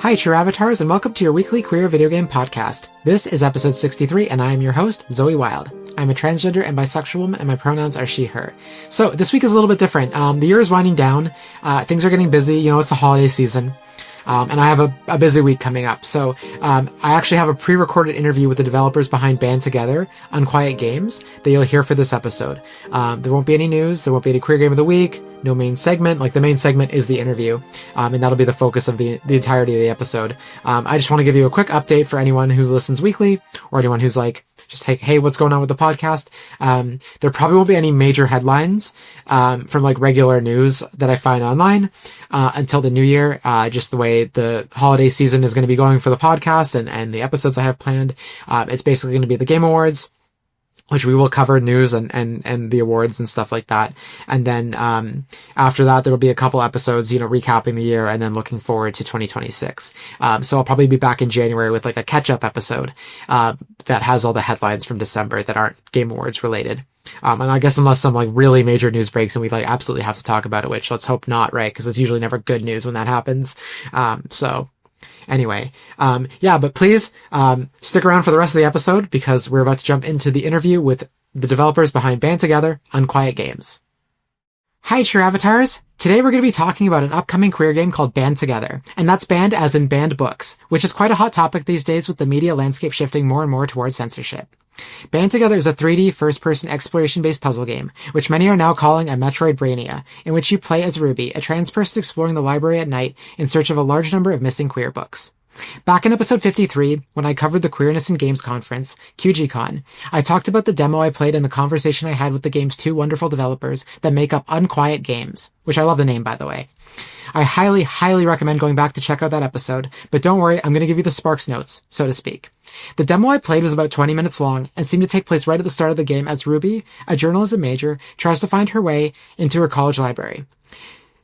Hi, true avatars, and welcome to your weekly queer video game podcast. This is episode 63, and I am your host, Zoe Wild. I'm a transgender and bisexual woman, and my pronouns are she, her. So, this week is a little bit different. The year is winding down. Things are getting busy. You know, it's the holiday season. And I have a busy week coming up. So, I actually have a pre-recorded interview with the developers behind Band Together, Unquiet Games, that you'll hear for this episode. There won't be any news. There won't be any queer game of the week. No main segment. Like, the main segment is the interview. And that'll be the focus of the entirety of the episode. I just want to give you a quick update for anyone who listens weekly, or anyone who's like, just hey, what's going on with the podcast? There probably won't be any major headlines, from like regular news that I find online, until the new year, just the way the holiday season is going to be going for the podcast and the episodes I have planned. It's basically going to be the Game Awards, which we will cover news and the awards and stuff like that. And then, after that, there'll be a couple episodes, recapping the year and then looking forward to 2026. So I'll probably be back in January with like a catch-up episode, that has all the headlines from December that aren't Game Awards related. And I guess unless some like really major news breaks and we like absolutely have to talk about it, which let's hope not, right? Because it's usually never good news when that happens. Anyway, but please, stick around for the rest of the episode because we're about to jump into the interview with the developers behind Band Together, Unquiet Games. Hi, true avatars! Today we're going to be talking about an upcoming queer game called Band Together, and that's banned as in banned books, which is quite a hot topic these days with the media landscape shifting more and more towards censorship. Band Together is a 3D first-person exploration-based puzzle game, which many are now calling a Metroidbrainia, in which you play as Ruby, a trans person exploring the library at night in search of a large number of missing queer books. Back in episode 53, when I covered the Queerness in Games conference, QGCon, I talked about the demo I played and the conversation I had with the game's two wonderful developers that make up Unquiet Games, which I love the name, by the way. I highly, highly recommend going back to check out that episode, but don't worry, I'm going to give you the Sparks notes, so to speak. The demo I played was about 20 minutes long and seemed to take place right at the start of the game as Ruby, a journalism major, tries to find her way into her college library.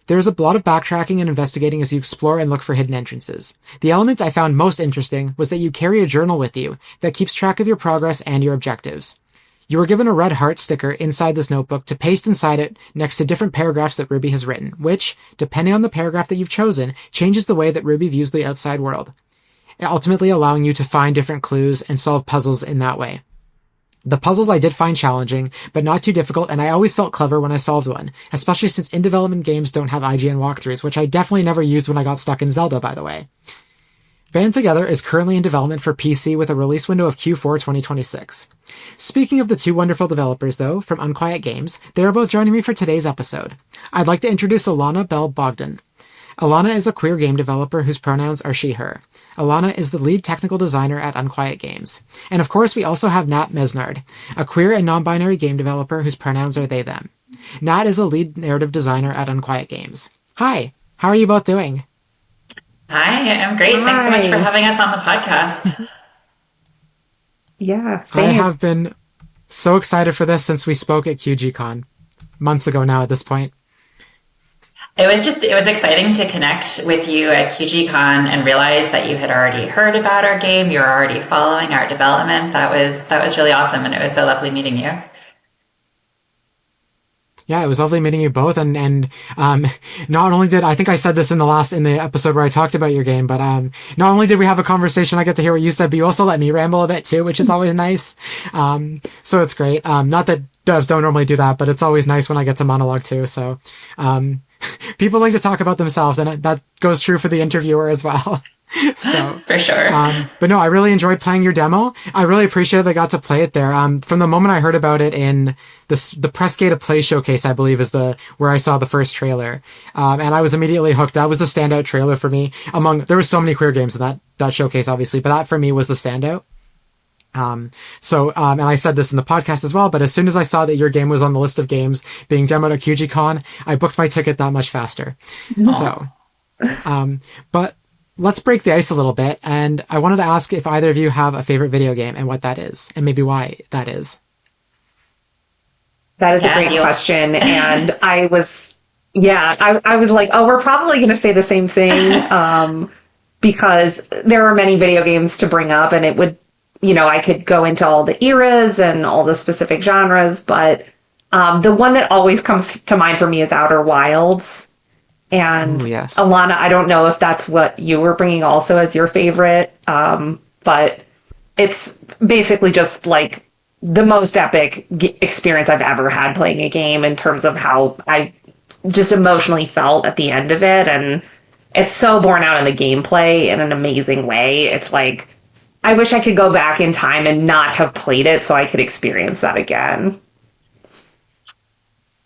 There is a lot of backtracking and investigating as you explore and look for hidden entrances. The element I found most interesting was that you carry a journal with you that keeps track of your progress and your objectives. You were given a red heart sticker inside this notebook to paste inside it next to different paragraphs that Ruby has written, which, depending on the paragraph that you've chosen, changes the way that Ruby views the outside world, ultimately allowing you to find different clues and solve puzzles in that way. The puzzles I did find challenging, but not too difficult, and I always felt clever when I solved one, especially since in-development games don't have IGN walkthroughs, which I definitely never used when I got stuck in Zelda, by the way. Band Together is currently in development for PC with a release window of Q4 2026. Speaking of the two wonderful developers, though, from Unquiet Games, they are both joining me for today's episode. I'd like to introduce Elana Bogdan. Elana is a queer game developer whose pronouns are she, her. Elana is the lead technical designer at Unquiet Games. And of course, we also have Nat Mesnard, a queer and non-binary game developer whose pronouns are they, them. Nat is a lead narrative designer at Unquiet Games. Hi, how are you both doing? Hi, I'm great. Thanks so much for having us on the podcast. Yeah, same. I have been so excited for this since we spoke at QGCon months ago now at this point. It was exciting to connect with you at QGCon and realize that you had already heard about our game. You were already following our development. That was really awesome, and it was so lovely meeting you. Yeah, it was lovely meeting you both, and not only did, I think I said this in the episode where I talked about your game, but not only did we have a conversation, I get to hear what you said, but you also let me ramble a bit too, which is always nice. So it's great. Not that devs don't normally do that, but it's always nice when I get to monologue too, so people like to talk about themselves, and that goes true for the interviewer as well. So for sure. But no, I really enjoyed playing your demo. I really appreciated that I got to play it there. From the moment I heard about it in the Press Gate of Play showcase, I believe is where I saw the first trailer. And I was immediately hooked. That was the standout trailer for me there were so many queer games in that showcase, obviously, but that for me was the standout. And I said this in the podcast as well, but as soon as I saw that your game was on the list of games being demoed at QGCon, I booked my ticket that much faster. So, but let's break the ice a little bit, and I wanted to ask if either of you have a favorite video game and what that is, and maybe why that is. That is a great question, and I was like, oh, we're probably going to say the same thing, because there are many video games to bring up, and it would, I could go into all the eras and all the specific genres, but the one that always comes to mind for me is Outer Wilds. And Ooh, yes. Elana, I don't know if that's what you were bringing also as your favorite, but it's basically just like the most epic experience I've ever had playing a game in terms of how I just emotionally felt at the end of it. And it's so borne out in the gameplay in an amazing way. It's like, I wish I could go back in time and not have played it so I could experience that again.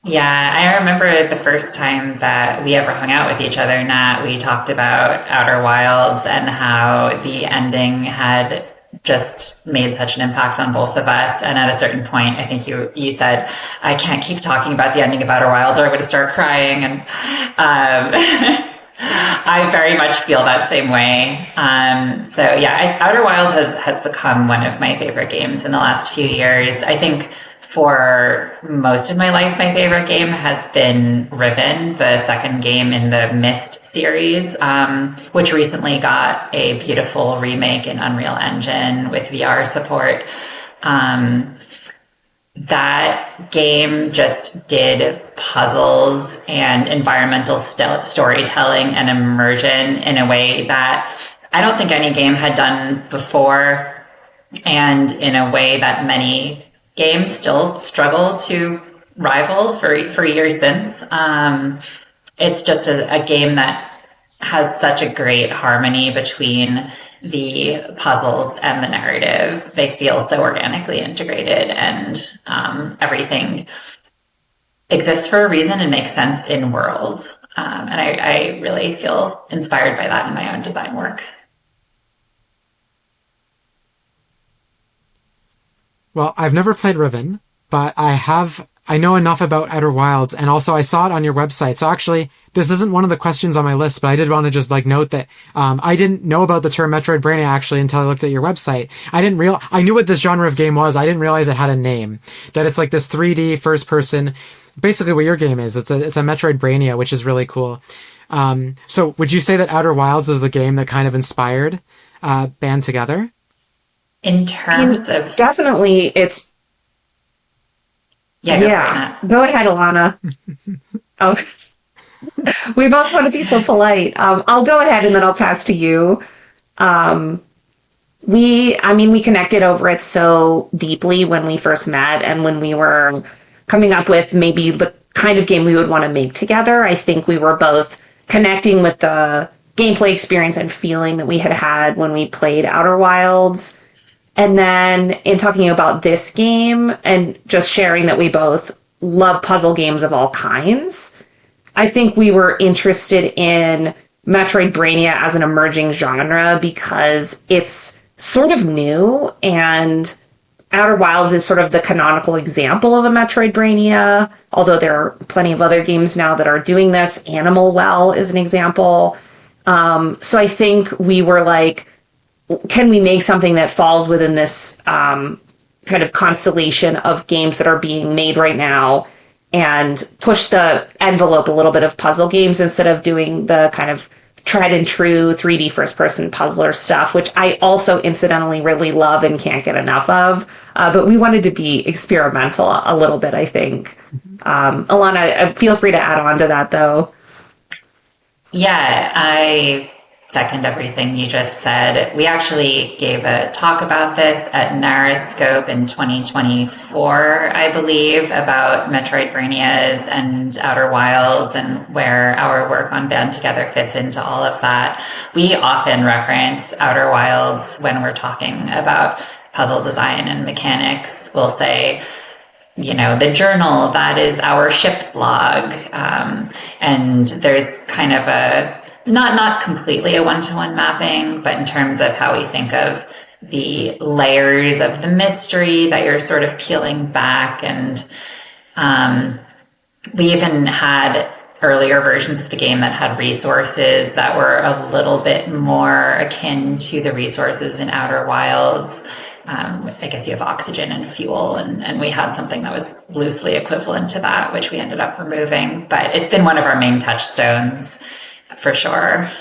Yeah, I remember the first time that we ever hung out with each other, Nat, we talked about Outer Wilds and how the ending had just made such an impact on both of us. And at a certain point, I think you said, I can't keep talking about the ending of Outer Wilds or I'm going to start crying. And I very much feel that same way. So yeah, Outer Wilds has become one of my favorite games in the last few years. I think for most of my life, my favorite game has been Riven, the second game in the Myst series, which recently got a beautiful remake in Unreal Engine with VR support. That game just did puzzles and environmental storytelling and immersion in a way that I don't think any game had done before, and in a way that many games still struggle to rival for years since. It's just a game that has such a great harmony between the puzzles and the narrative. They feel so organically integrated, and everything exists for a reason and makes sense in world. And I really feel inspired by that in my own design work. Well, I've never played Riven, but I know enough about Outer Wilds, and also I saw it on your website. So actually, this isn't one of the questions on my list, but I did want to just note that I didn't know about the term Metroidbrainia actually until I looked at your website. I knew what this genre of game was. I didn't realize it had a name. That it's like this 3D first person, basically what your game is. It's a Metroidbrainia, which is really cool. So would you say that Outer Wilds is the game that kind of inspired Band Together? In terms of definitely, it's yeah. Go ahead, Elana. Oh, we both want to be so polite. I'll go ahead and then I'll pass to you. We connected over it so deeply when we first met and when we were coming up with maybe the kind of game we would want to make together. I think we were both connecting with the gameplay experience and feeling that we had when we played Outer Wilds. And then in talking about this game and just sharing that we both love puzzle games of all kinds, I think we were interested in Metroidbrainia as an emerging genre because it's sort of new, and Outer Wilds is sort of the canonical example of a Metroidbrainia, although there are plenty of other games now that are doing this. Animal Well is an example. So I think we were like, can we make something that falls within this kind of constellation of games that are being made right now and push the envelope a little bit of puzzle games instead of doing the kind of tried and true 3D first person puzzler stuff, which I also incidentally really love and can't get enough of. But we wanted to be experimental a little bit, I think. Elana, feel free to add on to that, though. Yeah, I second everything you just said. We actually gave a talk about this at Narrowscope in 2024, I believe, about Metroidbrainias and Outer Wilds and where our work on Band Together fits into all of that. We often reference Outer Wilds when we're talking about puzzle design and mechanics. We'll say, the journal, that is our ship's log. And there's kind of not completely a one-to-one mapping, but in terms of how we think of the layers of the mystery that you're sort of peeling back. And we even had earlier versions of the game that had resources that were a little bit more akin to the resources in Outer Wilds. I guess you have oxygen and fuel, and we had something that was loosely equivalent to that, which we ended up removing. But it's been one of our main touchstones, for sure.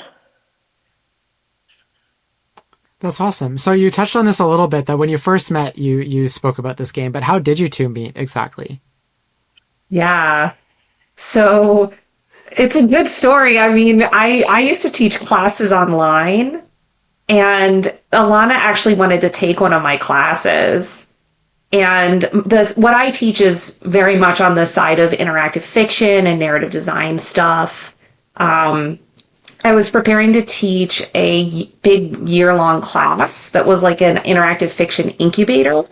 That's awesome. So you touched on this a little bit, that when you first met, you spoke about this game, but how did you two meet exactly? Yeah. So It's a good story. I mean, I used to teach classes online, and Elana actually wanted to take one of my classes. And what I teach is very much on the side of interactive fiction and narrative design stuff. I was preparing to teach a big year-long class that was like an interactive fiction incubator.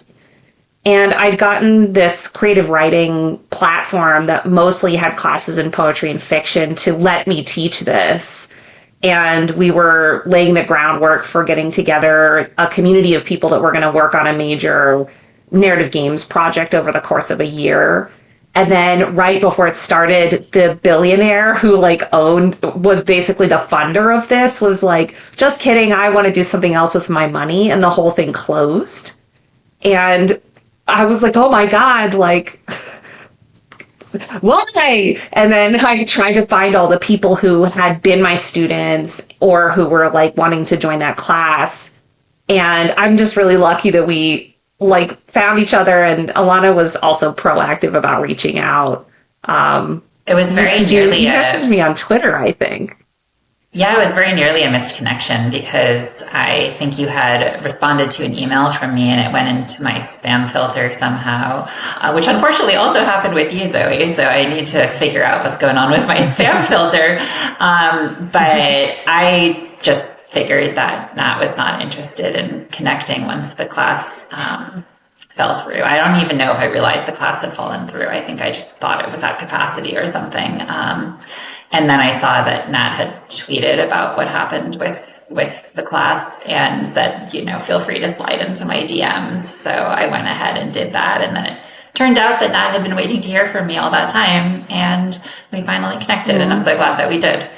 And I'd gotten this creative writing platform that mostly had classes in poetry and fiction to let me teach this. And we were laying the groundwork for getting together a community of people that were going to work on a major narrative games project over the course of a year. And then right before it started, the billionaire who was basically the funder of this was like, just kidding, I want to do something else with my money. And the whole thing closed. And I was like, oh my God, why? And then I tried to find all the people who had been my students or who were wanting to join that class. And I'm just really lucky that we found each other, and Elana was also proactive about reaching out. It was very nearly you messaged me on Twitter, I think. Yeah, it was very nearly a missed connection because I think you had responded to an email from me and it went into my spam filter somehow, which unfortunately also happened with you, Zoe. So I need to figure out what's going on with my spam filter. But I just figured that Nat was not interested in connecting once the class fell through. I don't even know if I realized the class had fallen through. I think I just thought it was at capacity or something. And then I saw that Nat had tweeted about what happened with the class and said, feel free to slide into my DMs. So I went ahead and did that. And then it turned out that Nat had been waiting to hear from me all that time. And we finally connected. And I'm so glad that we did.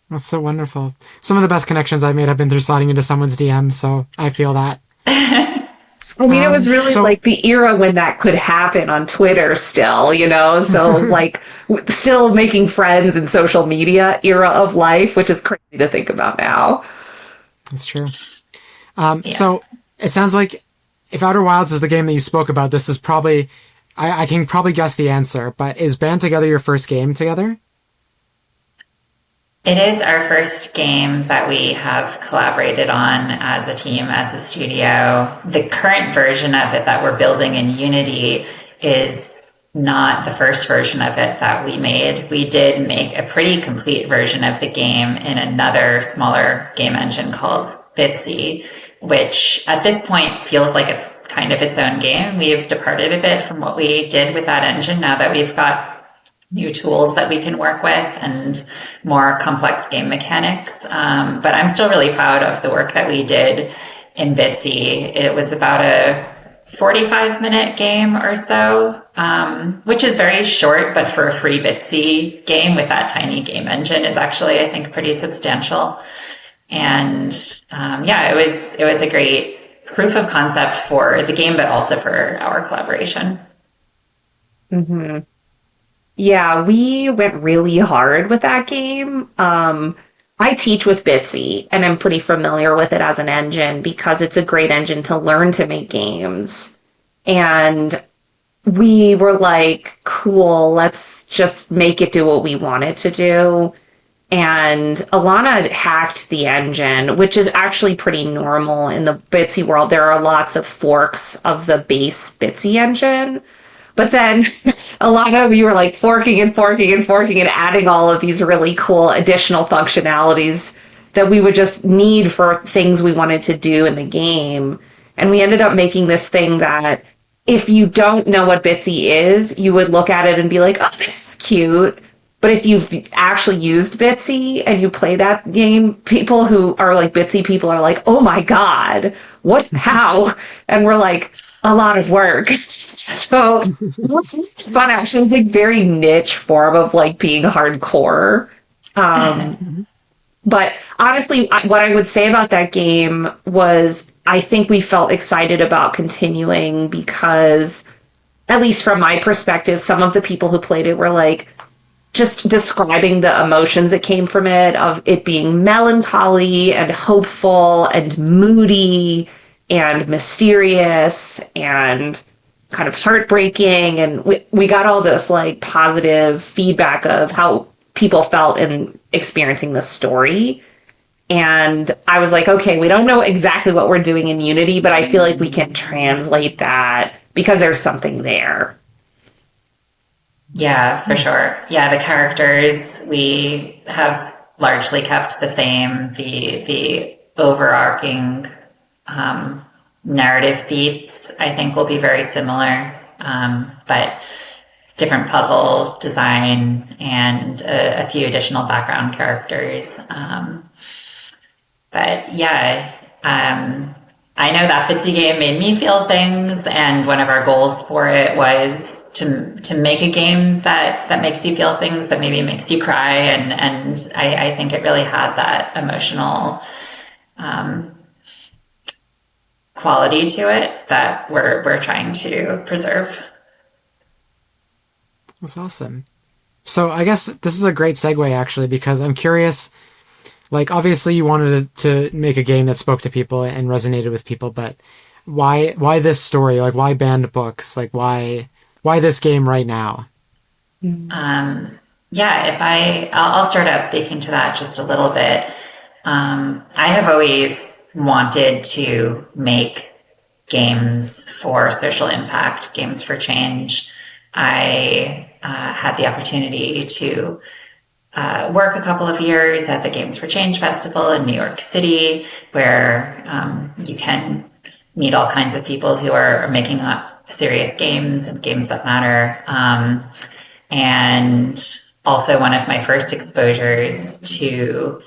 That's so wonderful. Some of the best connections I've made have been through sliding into someone's DM, so I feel that. I mean, it was really the era when that could happen on Twitter still, So it was still making friends in social media era of life, which is crazy to think about now. That's true. So it sounds like if Outer Wilds is the game that you spoke about, this is probably, I can probably guess the answer, but is Band Together your first game together? It is our first game that we have collaborated on as a team, as a studio. The current version of it that we're building in Unity is not the first version of it that we made. We did make a pretty complete version of the game in another smaller game engine called Bitsy, which at this point feels like it's kind of its own game. We've departed a bit from what we did with that engine now that we've got new tools that we can work with and more complex game mechanics. But I'm still really proud of the work that we did in Bitsy. It was about a 45-minute game or so, which is very short, but for a free Bitsy game with that tiny game engine is actually, I think, pretty substantial. And it was a great proof of concept for the game, but also for our collaboration. Mm-hmm. Yeah, we went really hard with that game. I teach with Bitsy, and I'm pretty familiar with it as an engine because it's a great engine to learn to make games. And we were like, cool, let's just make it do what we want it to do. And Elana hacked the engine, which is actually pretty normal in the Bitsy world. There are lots of forks of the base Bitsy engine. But then Elana, we were forking and adding all of these really cool additional functionalities that we would just need for things we wanted to do in the game. And we ended up making this thing that if you don't know what Bitsy is, you would look at it and be like, oh, this is cute. But if you've actually used Bitsy and you play that game, people who are Bitsy people are like, oh my God, how? And we're like, a lot of work. So it was fun, actually. It was very niche form of being hardcore. But honestly, what I would say about that game was I think we felt excited about continuing because, at least from my perspective, some of the people who played it were just describing the emotions that came from it, of it being melancholy and hopeful and moody and mysterious and kind of heartbreaking. And we got all this like positive feedback of how people felt in experiencing this story. And I was like, okay, we don't know exactly what we're doing in Unity, but I feel like we can translate that because there's something there. Yeah, for sure. Yeah, the characters we have largely kept the same. The overarching narrative beats, I think, will be very similar, but different puzzle design and a few additional background characters. But yeah, I know that Fitzy game made me feel things, and one of our goals for it was to make a game that makes you feel things, that maybe makes you cry, and I think it really had that emotional quality to it that we're trying to preserve. That's awesome. So I guess this is a great segue, actually, because I'm curious. Like, obviously you wanted to make a game that spoke to people and resonated with people, but why this story? Like, why banned books? Like, why this game right now? Yeah, I'll start out speaking to that just a little bit. I have always wanted to make games for social impact, games for change. I had the opportunity to work a couple of years at the Games for Change Festival in New York City, where you can meet all kinds of people who are making up serious games and games that matter. And also one of my first exposures to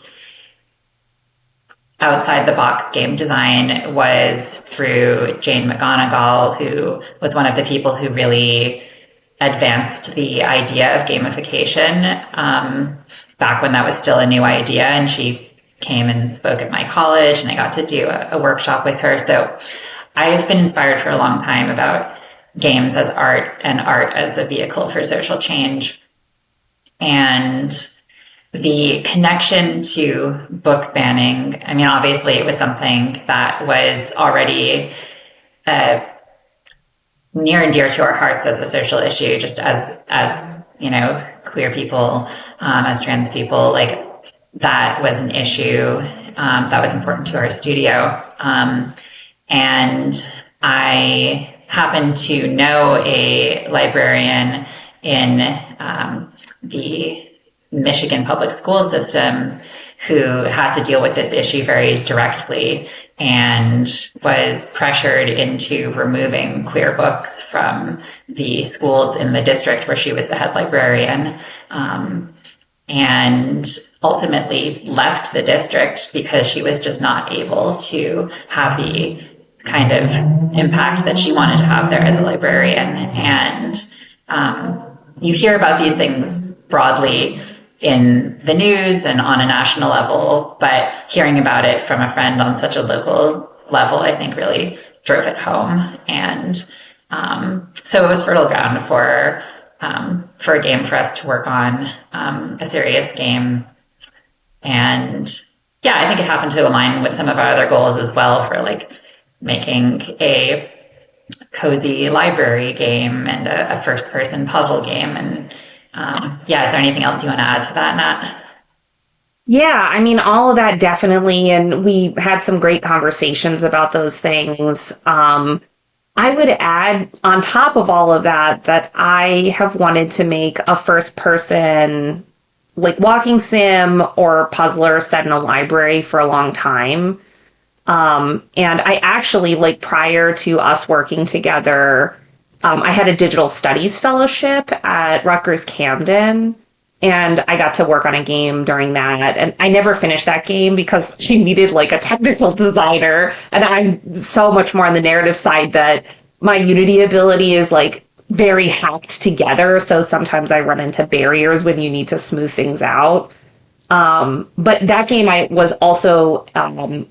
outside the box game design was through Jane McGonigal, who was one of the people who really advanced the idea of gamification back when that was still a new idea. And she came and spoke at my college, and I got to do a workshop with her. So I've been inspired for a long time about games as art and art as a vehicle for social change. And the connection to book banning, I mean, obviously it was something that was already near and dear to our hearts as a social issue, just as you know, queer people, as trans people, like that was an issue that was important to our studio. And I happened to know a librarian in the Michigan public school system who had to deal with this issue very directly and was pressured into removing queer books from the schools in the district where she was the head librarian, and ultimately left the district because she was just not able to have the kind of impact that she wanted to have there as a librarian. And you hear about these things broadly in the news and on a national level, but hearing about it from a friend on such a local level, I think really drove it home. And so it was fertile ground for a game for us to work on, a serious game. And yeah, I think it happened to align with some of our other goals as well, for like making a cozy library game and a first person puzzle game. And yeah, is there anything else you want to add to that, Nat? Yeah, I mean, all of that definitely. And we had some great conversations about those things. I would add on top of all of that, that I have wanted to make a first person, like walking sim or puzzler set in a library for a long time. And I actually, like prior to us working together, I had a digital studies fellowship at Rutgers Camden, and I got to work on a game during that. And I never finished that game because she needed like a technical designer. And I'm so much more on the narrative side that my Unity ability is like very hacked together. So sometimes I run into barriers when you need to smooth things out. But that game was also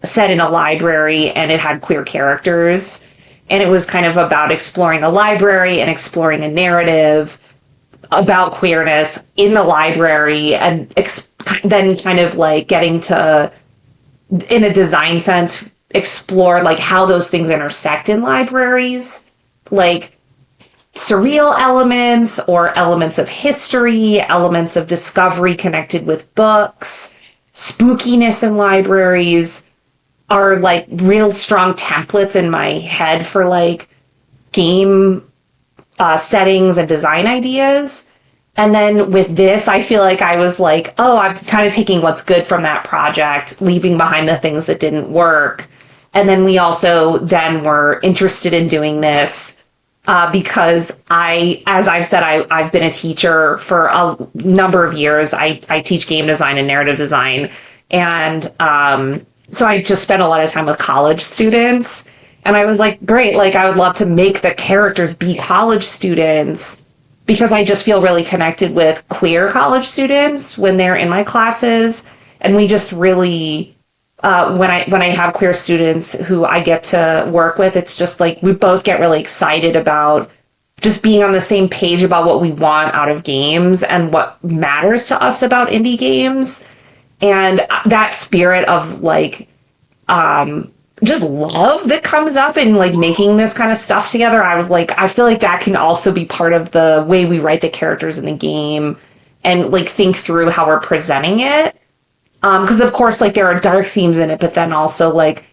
set in a library, and it had queer characters. And it was kind of about exploring a library and exploring a narrative about queerness in the library, and then kind of like getting to, in a design sense, explore like how those things intersect in libraries. Like surreal elements or elements of history, elements of discovery connected with books, spookiness in libraries are like real strong templates in my head for like game settings and design ideas. And then with this, I feel like I was like, oh, I'm kind of taking what's good from that project, leaving behind the things that didn't work. And then we also then were interested in doing this because as I've said, I've been a teacher for a number of years. I teach game design and narrative design. And so I just spent a lot of time with college students. And I was like, great, like I would love to make the characters be college students because I just feel really connected with queer college students when they're in my classes. And we just really, when I have queer students who I get to work with, it's just like we both get really excited about just being on the same page about what we want out of games and what matters to us about indie games. And that spirit of like, just love that comes up in like making this kind of stuff together. I was like, I feel like that can also be part of the way we write the characters in the game and like think through how we're presenting it. Because of course, like there are dark themes in it, but then also like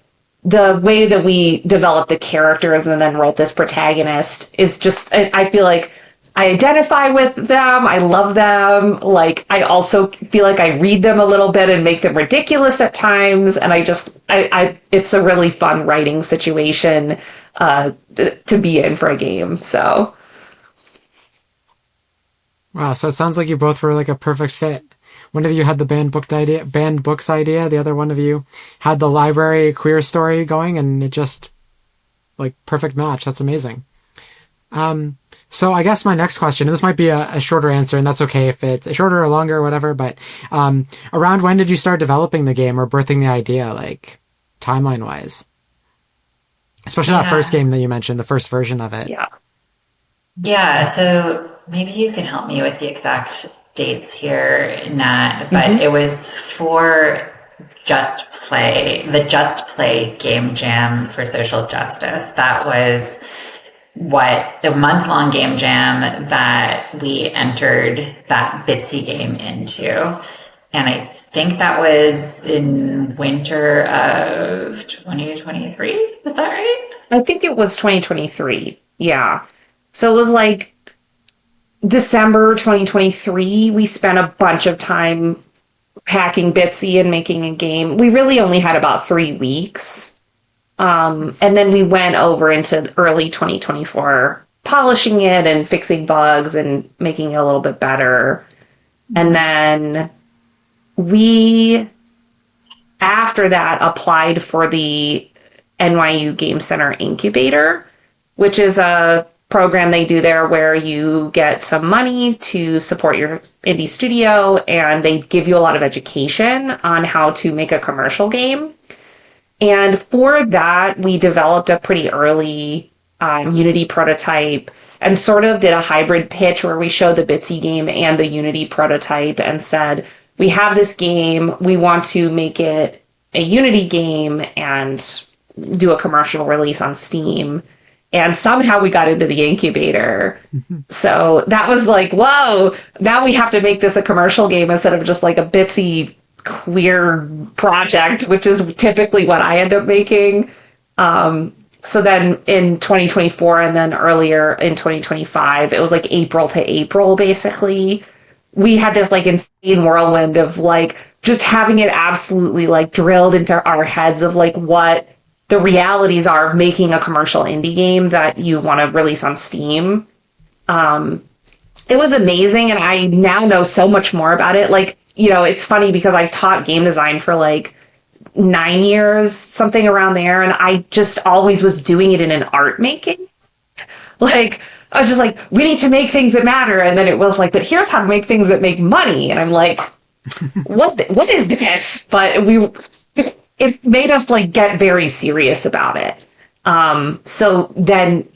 the way that we develop the characters and then wrote this protagonist is just, I feel like I identify with them. I love them. Like, I also feel like I read them a little bit and make them ridiculous at times. And it's a really fun writing situation to be in for a game. So. Wow. So it sounds like you both were like a perfect fit. One of you had the banned books idea. The other one of you had the library queer story going, and it just like perfect match. That's amazing. So I guess my next question, and this might be a shorter answer, and that's okay if it's shorter or longer or whatever, but around when did you start developing the game or birthing the idea, like timeline-wise? Especially that first game that you mentioned, the first version of it. Yeah, so maybe you can help me with the exact dates here, Nat, but it was for the Just Play game jam for social justice. That was the month-long game jam that we entered that Bitsy game into. And I think that was in winter of 2023. Was that right? I think it was 2023. Yeah. So it was like December 2023. We spent a bunch of time hacking Bitsy and making a game. We really only had about 3 weeks. And then we went over into early 2024, polishing it and fixing bugs and making it a little bit better. And then we, after that, applied for the NYU Game Center Incubator, which is a program they do there where you get some money to support your indie studio, and they give you a lot of education on how to make a commercial game. And for that, we developed a pretty early Unity prototype and sort of did a hybrid pitch where we showed the Bitsy game and the Unity prototype and said, we have this game, we want to make it a Unity game and do a commercial release on Steam. And somehow we got into the incubator. So that was like, whoa, now we have to make this a commercial game instead of just like a Bitsy queer project, which is typically what I end up making. So then in 2024 and then earlier in 2025, it was like April to April, basically. We had this like insane whirlwind of like just having it absolutely like drilled into our heads of like what the realities are of making a commercial indie game that you want to release on Steam. It was amazing. And I now know so much more about it. Like, you know, it's funny because I've taught game design for like 9 years, something around there. And I just always was doing it in an art making. Like, I was just like, we need to make things that matter. And then it was like, but here's how to make things that make money. And I'm like, what is this? But it made us like get very serious about it. So then,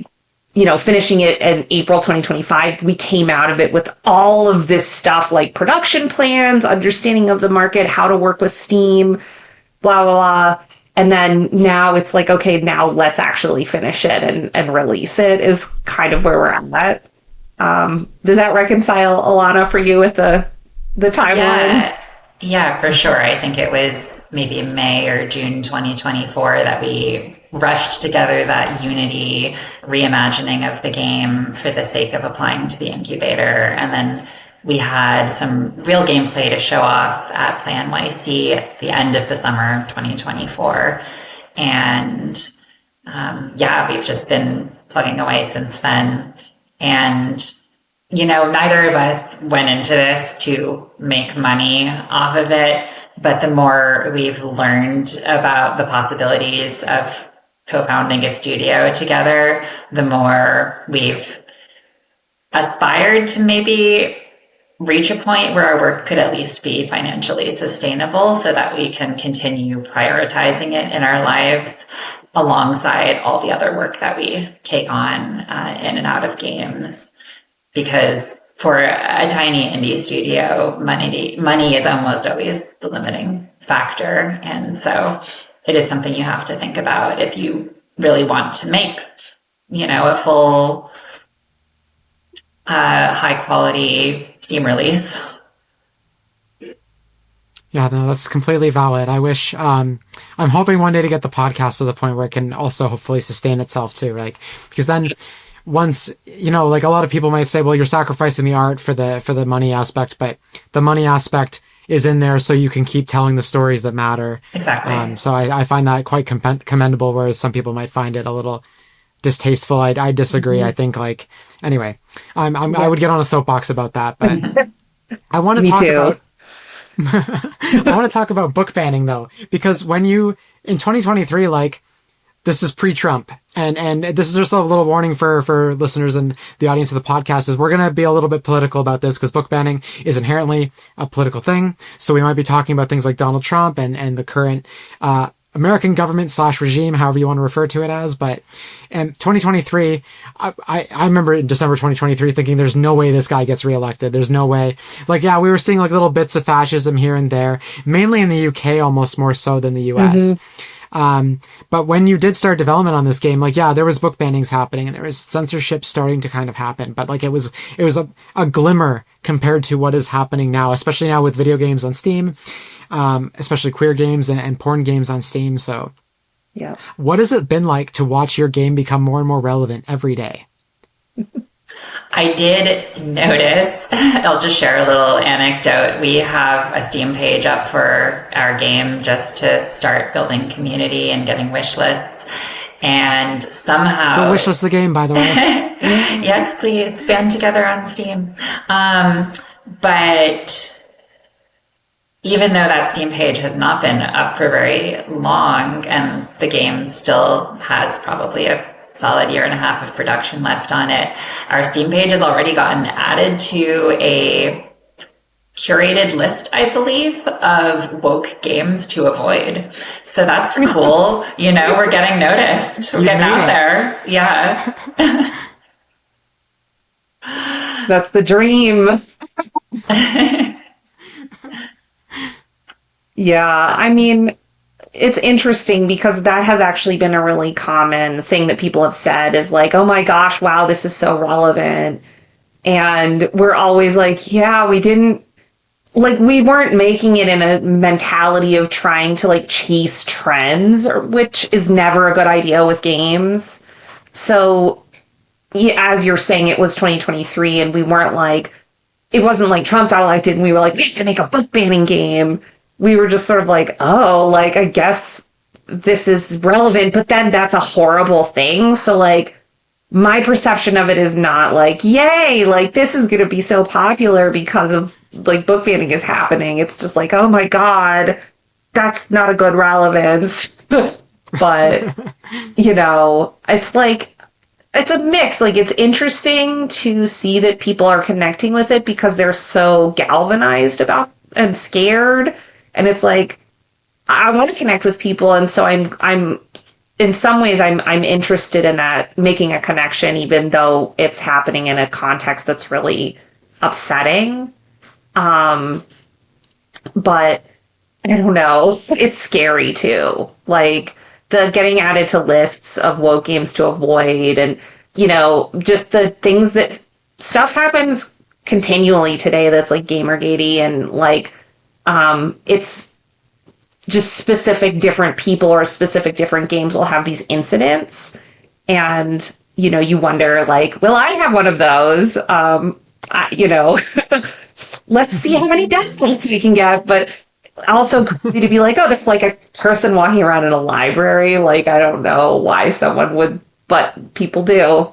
you know, finishing it in April 2025, we came out of it with all of this stuff like production plans, understanding of the market, how to work with Steam, blah, blah, blah. And then now it's like, okay, now let's actually finish it and release it is kind of where we're at. Does that reconcile, Elana, for you with the timeline? Yeah, for sure. I think it was maybe May or June 2024 that we rushed together that Unity reimagining of the game for the sake of applying to the incubator. And then we had some real gameplay to show off at Play NYC at the end of the summer of 2024. And we've just been plugging away since then. And neither of us went into this to make money off of it, but the more we've learned about the possibilities of co-founding a studio together, the more we've aspired to maybe reach a point where our work could at least be financially sustainable so that we can continue prioritizing it in our lives alongside all the other work that we take on in and out of games. Because for a tiny indie studio, money is almost always the limiting factor. And so it is something you have to think about if you really want to make, a full, high quality Steam release. Yeah, no, that's completely valid. I wish, I'm hoping one day to get the podcast to the point where it can also hopefully sustain itself too, because then once, like a lot of people might say, well, you're sacrificing the art for the money aspect, but the money aspect is in there so you can keep telling the stories that matter. Exactly. So I find that quite commendable, whereas some people might find it a little distasteful. I disagree. I think anyway, I would get on a soapbox about that, but I want to talk about, I want to talk about book banning though, because when in 2023, this is pre-Trump, and this is just a little warning for listeners and the audience of the podcast is we're going to be a little bit political about this because book banning is inherently a political thing. So we might be talking about things like Donald Trump and the current, American government / regime, however you want to refer to it as. But in 2023, I remember in December 2023 thinking there's no way this guy gets reelected. There's no way. We were seeing little bits of fascism here and there, mainly in the UK, almost more so than the US. But when you did start development on this game, there was book bannings happening and there was censorship starting to kind of happen. But it was a glimmer compared to what is happening now, especially now with video games on Steam, especially queer games and porn games on Steam. So yeah, what has it been like to watch your game become more and more relevant every day? I did notice, I'll just share a little anecdote. We have a Steam page up for our game just to start building community and getting wish lists. And somehow... Go wish list the game, by the way. Yes, please. Band together on Steam. But even though that Steam page has not been up for very long and the game still has probably a solid year and a half of production left on it, our Steam page has already gotten added to a curated list, I believe, of woke games to avoid. So that's cool. We're getting noticed. We're getting out there. Yeah. That's the dream. Yeah, it's interesting because that has actually been a really common thing that people have said is oh my gosh, wow, this is so relevant. And we're always yeah, we didn't, we weren't making it in a mentality of trying to chase trends, which is never a good idea with games. So as you're saying, it was 2023 and we weren't it wasn't Trump got elected and we were we have to make a book banning game. We were just sort of I guess this is relevant, but then that's a horrible thing. So my perception of it is not yay, this is going to be so popular because of book banning is happening. It's just oh my God, that's not a good relevance. But, it's it's a mix. It's interesting to see that people are connecting with it because they're so galvanized about and scared. And it's I want to connect with people. And so I'm in some ways I'm interested in that, making a connection, even though it's happening in a context that's really upsetting. But I don't know. It's scary too. Like the getting added to lists of woke games to avoid, and just the things that stuff happens continually today that's like gamergatey, and like it's just specific different people or specific different games will have these incidents, and you wonder like, will I have one of those? Let's see how many death threats we can get, but also crazy to be like, oh, there's like a person walking around in a library. Like, I don't know why someone would, but people do,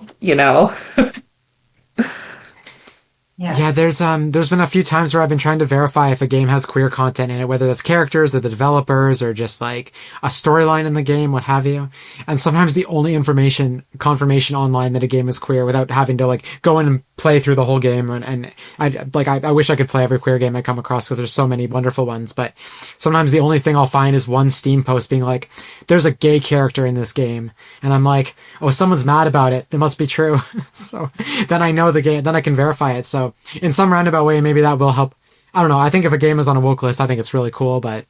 Yeah, there's been a few times where I've been trying to verify if a game has queer content in it, whether that's characters or the developers or just like a storyline in the game, what have you. And sometimes the only confirmation online that a game is queer without having to like go in and play through the whole game. And I wish I could play every queer game I come across because there's so many wonderful ones. But sometimes the only thing I'll find is one Steam post being like, there's a gay character in this game. And I'm like, oh, someone's mad about it. It must be true. So then I know the game, then I can verify it. So in some roundabout way, maybe that will help. I don't know. I think if a game is on a woke list, I think it's really cool, but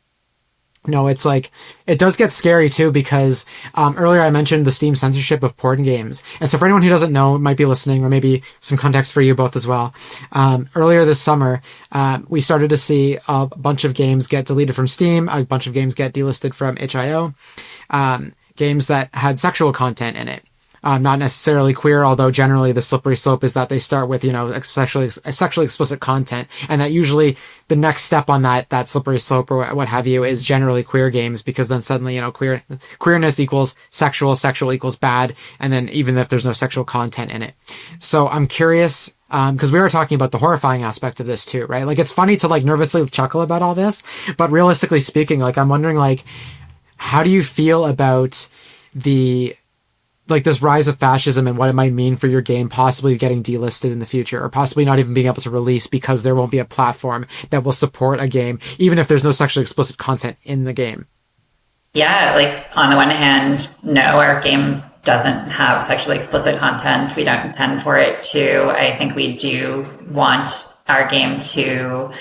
no, it's like, it does get scary too, because earlier I mentioned the Steam censorship of porn games. And so for anyone who doesn't know, might be listening, or maybe some context for you both as well. Earlier this summer, we started to see a bunch of games get deleted from Steam, a bunch of games get delisted from itch.io, games that had sexual content in it. Not necessarily queer, although generally the slippery slope is that they start with, sexually explicit content. And that usually the next step on that slippery slope or what have you is generally queer games, because then suddenly, queerness equals sexual equals bad. And then even if there's no sexual content in it. So I'm curious, because we were talking about the horrifying aspect of this too, right? Like it's funny to like nervously chuckle about all this, but realistically speaking, like I'm wondering like, how do you feel about this rise of fascism and what it might mean for your game possibly getting delisted in the future, or possibly not even being able to release because there won't be a platform that will support a game, even if there's no sexually explicit content in the game? Yeah, like on the one hand, no, our game doesn't have sexually explicit content. We don't intend for it to. I think we do want our game to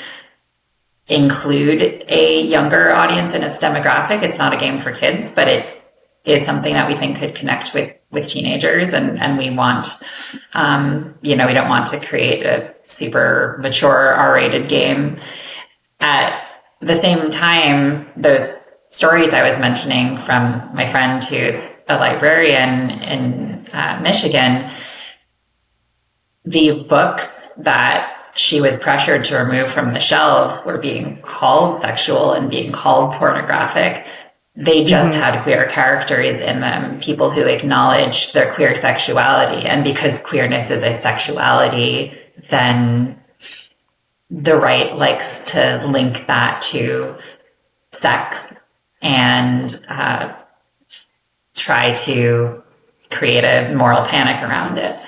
include a younger audience in its demographic. It's not a game for kids, but it is something that we think could connect with teenagers. And we want, we don't want to create a super mature R-rated game. At the same time, those stories I was mentioning from my friend who's a librarian in Michigan, the books that she was pressured to remove from the shelves were being called sexual and being called pornographic. They just had queer characters in them, people who acknowledged their queer sexuality. And because queerness is a sexuality, then the right likes to link that to sex and try to create a moral panic around it.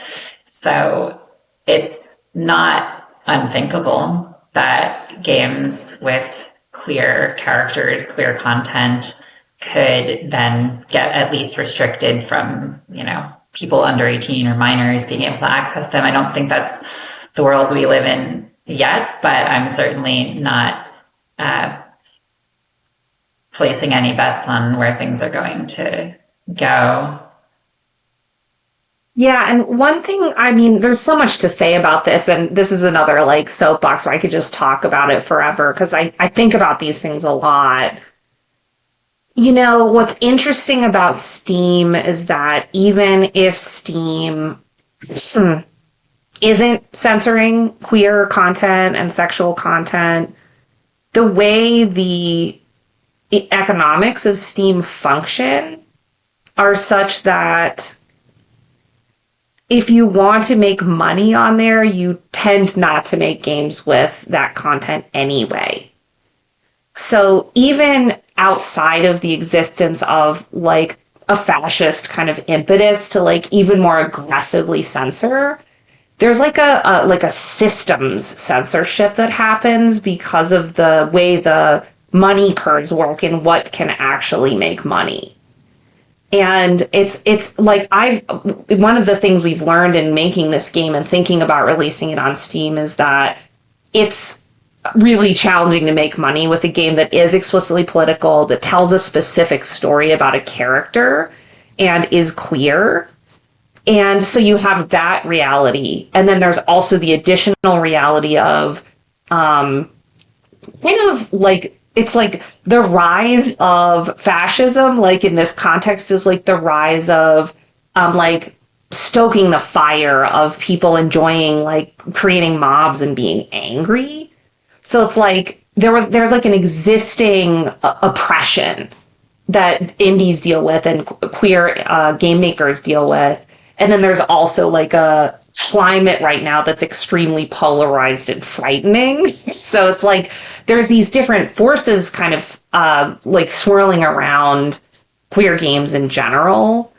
So it's not unthinkable that games with queer characters, queer content could then get at least restricted from, people under 18 or minors being able to access them. I don't think that's the world we live in yet, but I'm certainly not placing any bets on where things are going to go. Yeah, and one thing, there's so much to say about this, and this is another like soapbox where I could just talk about it forever, because I think about these things a lot. What's interesting about Steam is that even if Steam isn't censoring queer content and sexual content, the way the economics of Steam function are such that if you want to make money on there, you tend not to make games with that content anyway. So even outside of the existence of like a fascist kind of impetus to like even more aggressively censor, there's like a systems censorship that happens because of the way the money curves work and what can actually make money. And it's like one of the things we've learned in making this game and thinking about releasing it on Steam is that it's really challenging to make money with a game that is explicitly political, that tells a specific story about a character and is queer. And so you have that reality. And then there's also the additional reality of kind of like, it's like the rise of fascism, like in this context, is like the rise of like stoking the fire of people enjoying like creating mobs and being angry. So it's like there's like an existing oppression that indies deal with and queer game makers deal with. And then there's also like a climate right now that's extremely polarized and frightening. So it's like there's these different forces kind of like swirling around queer games in general.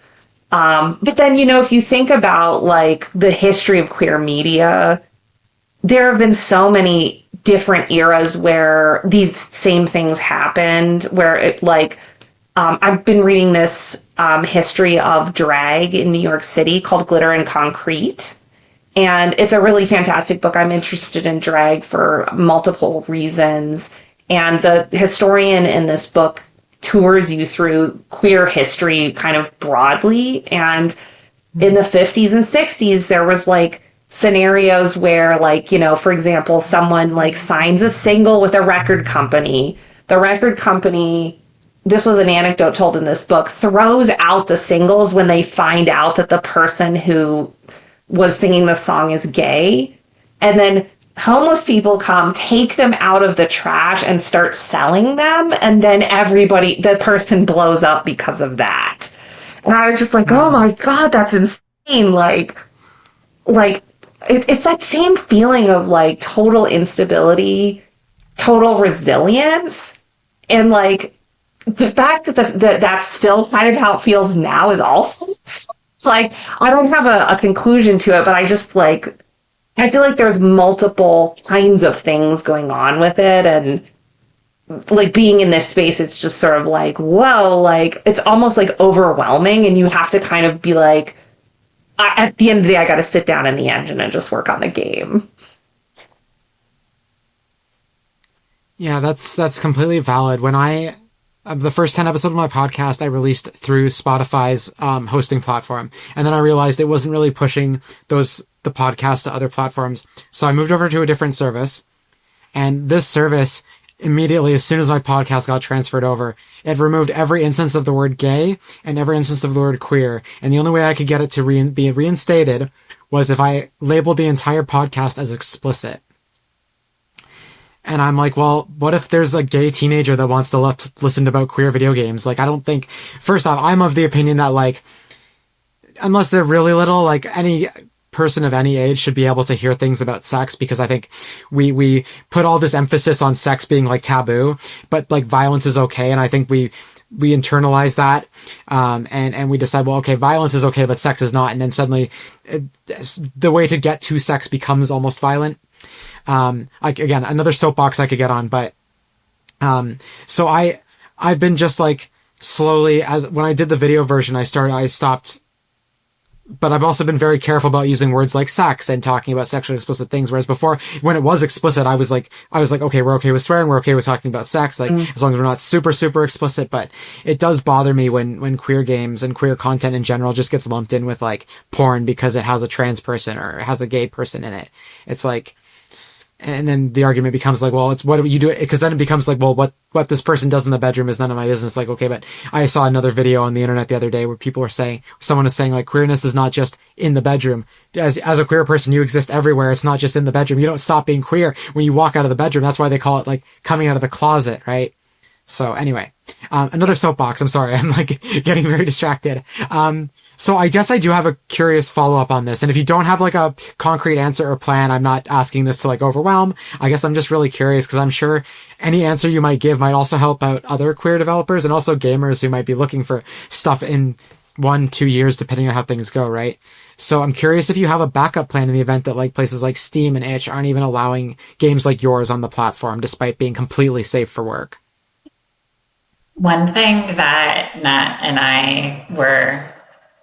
But then, you know, if you think about like the history of queer media, there have been so many different eras where these same things happened, where it like, I've been reading this history of drag in New York City called Glitter and Concrete. And it's a really fantastic book. I'm interested in drag for multiple reasons. And the historian in this book tours you through queer history kind of broadly. And in the 50s and 60s, there was like scenarios where, like, you know, for example, someone like signs a single with a record company. The record company, this was an anecdote told in this book, throws out the singles when they find out that the person who was singing the song is gay. And then homeless people come, take them out of the trash and start selling them. And then the person blows up because of that. And I was just like, oh my God, that's insane. Like, it's that same feeling of like total instability, total resilience. And like the fact that that's still kind of how it feels now is also like, I don't have a conclusion to it, but I just like, I feel like there's multiple kinds of things going on with it. And like being in this space, it's just sort of like, whoa, like it's almost like overwhelming. And you have to kind of be like, at the end of the day, I got to sit down in the engine and just work on the game. Yeah, that's completely valid. When the first 10 episodes of my podcast, I released through Spotify's hosting platform. And then I realized it wasn't really pushing the podcast to other platforms. So I moved over to a different service. And this service, immediately, as soon as my podcast got transferred over, it removed every instance of the word gay and every instance of the word queer. And the only way I could get it to be reinstated was if I labeled the entire podcast as explicit. And I'm like, well, what if there's a gay teenager that wants to listen about queer video games? Like, I don't think, first off, I'm of the opinion that, like, unless they're really little, like, any person of any age should be able to hear things about sex, because I think we put all this emphasis on sex being, like, taboo, but, like, violence is okay. And I think we internalize that, and we decide, well, okay, violence is okay, but sex is not. And then suddenly the way to get to sex becomes almost violent. Again, another soapbox I could get on, but, so I've been just like slowly, as when I did the video version, I stopped, but I've also been very careful about using words like sex and talking about sexually explicit things. Whereas before, when it was explicit, I was like, okay, we're okay with swearing. We're okay with talking about sex. Like, as long as we're not super, super explicit. But it does bother me when queer games and queer content in general just gets lumped in with like porn because it has a trans person or it has a gay person in it. It's like, and then the argument becomes like, well, it's what do you do? Because then it becomes like, well, what this person does in the bedroom is none of my business. Like, okay, but I saw another video on the internet the other day where someone is saying like, queerness is not just in the bedroom. As a queer person, you exist everywhere. It's not just in the bedroom. You don't stop being queer when you walk out of the bedroom. That's why they call it like coming out of the closet, right? So anyway, another soapbox. I'm sorry. I'm like getting very distracted. So I guess I do have a curious follow-up on this. And if you don't have like a concrete answer or plan, I'm not asking this to like overwhelm. I guess I'm just really curious because I'm sure any answer you might give might also help out other queer developers and also gamers who might be looking for stuff in 1-2 years, depending on how things go, right? So I'm curious if you have a backup plan in the event that like places like Steam and itch aren't even allowing games like yours on the platform, despite being completely safe for work. One thing that Nat and I were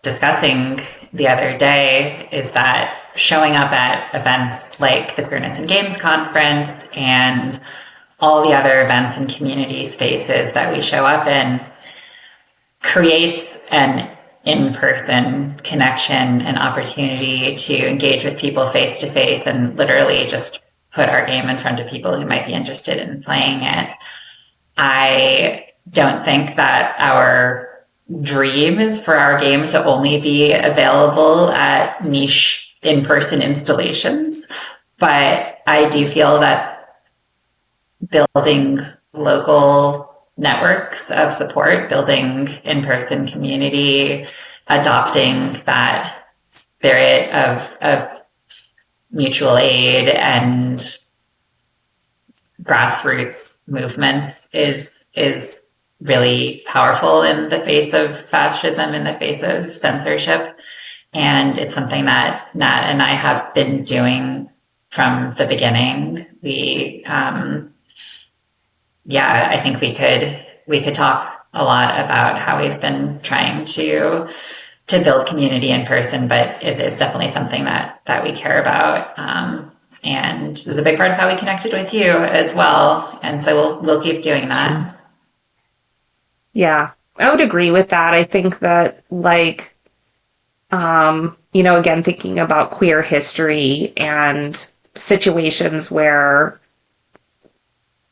discussing the other day is that showing up at events like the Queerness in Games conference and all the other events and community spaces that we show up in creates an in-person connection and opportunity to engage with people face to face and literally just put our game in front of people who might be interested in playing it. I don't think that our dream is for our game to only be available at niche in-person installations, but I do feel that building local networks of support, building in-person community, adopting that spirit of mutual aid and grassroots movements is really powerful in the face of fascism, in the face of censorship. And it's something that Nat and I have been doing from the beginning. I think we could talk a lot about how we've been trying to build community in person, but it's definitely something that we care about. And is a big part of how we connected with you as well. And so we'll keep doing that. True. Yeah, I would agree with that. I think that, like, again, thinking about queer history and situations where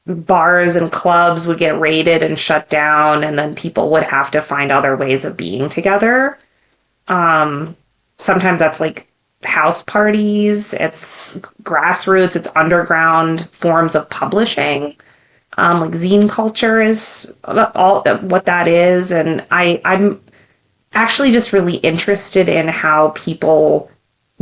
bars and clubs would get raided and shut down, and then people would have to find other ways of being together. Sometimes that's like house parties, it's grassroots, it's underground forms of publishing. Like zine culture is all what that is. And I'm actually just really interested in how people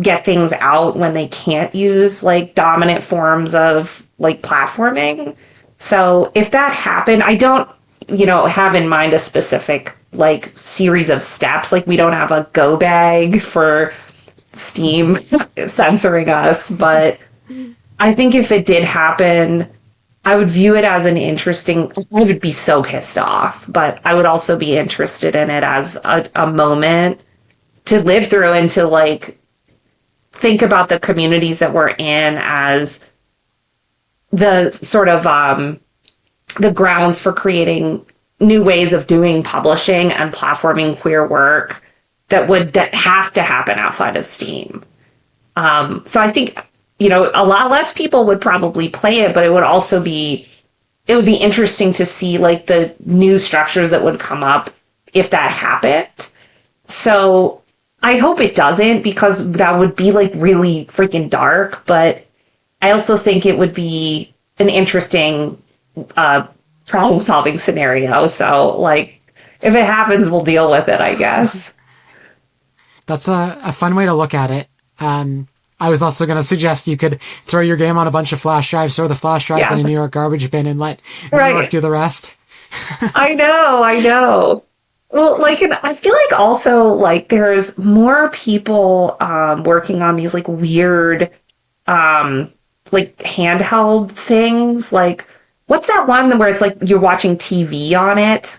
get things out when they can't use like dominant forms of like platforming. So if that happened, I don't, have in mind a specific like series of steps. Like we don't have a go bag for Steam censoring us, but I think if it did happen, I would view it as I would be so pissed off, but I would also be interested in it as a moment to live through and to like think about the communities that we're in as the sort of the grounds for creating new ways of doing publishing and platforming queer work that have to happen outside of Steam. So I think, a lot less people would probably play it, but it would be interesting to see like the new structures that would come up if that happened. So I hope it doesn't, because that would be like really freaking dark, but I also think it would be an interesting problem solving scenario. So like if it happens, we'll deal with it, I guess. That's a fun way to look at it. I was also going to suggest you could throw your game on a bunch of flash drives, throw the flash drives in a New York garbage bin, and let New York do the rest. I know. Well, like, and I feel like also, like, there's more people working on these, like, weird, like, handheld things. Like, what's that one where it's, like, you're watching TV on it?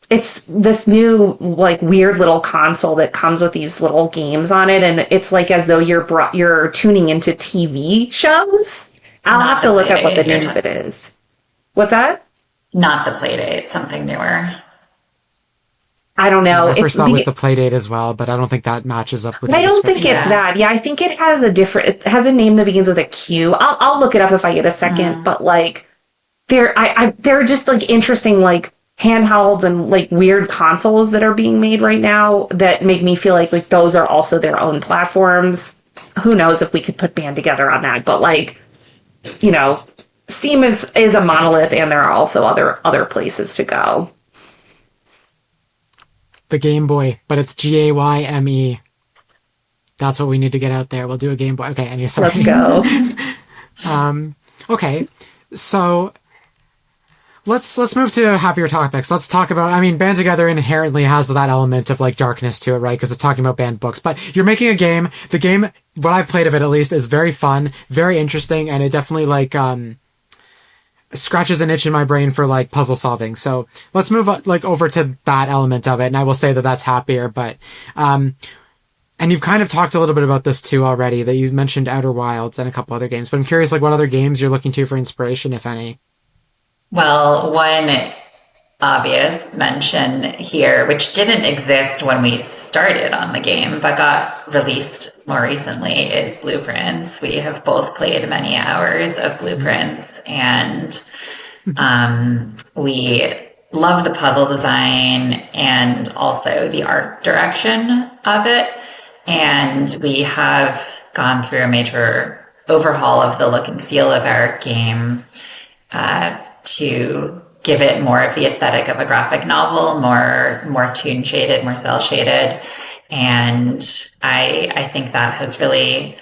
It's this new, like, weird little console that comes with these little games on it, and it's like as though you're tuning into TV shows. I'll have to look up what the name of it is. What's that? Not the Playdate, something newer. I don't know. My first thought was the Playdate as well, but I don't think that matches up with I don't think it's that. Yeah, I think it has a name that begins with a Q. I'll look it up if I get a second, but, like, they're just, like, interesting, like, handhelds and like weird consoles that are being made right now that make me feel like those are also their own platforms. Who knows if we could put band together on that, but like, Steam is a monolith, and there are also other places to go. The Game Boy, but it's GAYME. That's what we need to get out there. We'll do a Game Boy. Okay, anyway, sorry. Let's go. Okay, so Let's move to happier topics. Let's talk about, Band Together inherently has that element of like darkness to it, right? Because it's talking about banned books. But you're making a game. The game, what I've played of it at least, is very fun, very interesting, and it definitely like scratches an itch in my brain for like puzzle solving. So let's move like over to that element of it, and I will say that that's happier. But And you've kind of talked a little bit about this too already, that you mentioned Outer Wilds and a couple other games, but I'm curious, like, what other games you're looking to for inspiration, if any? Well, one obvious mention here, which didn't exist when we started on the game, but got released more recently, is Blueprints. We have both played many hours of Blueprints, and we love the puzzle design and also the art direction of it. And we have gone through a major overhaul of the look and feel of our game to give it more of the aesthetic of a graphic novel, more toon shaded, more cell shaded. And I think that has really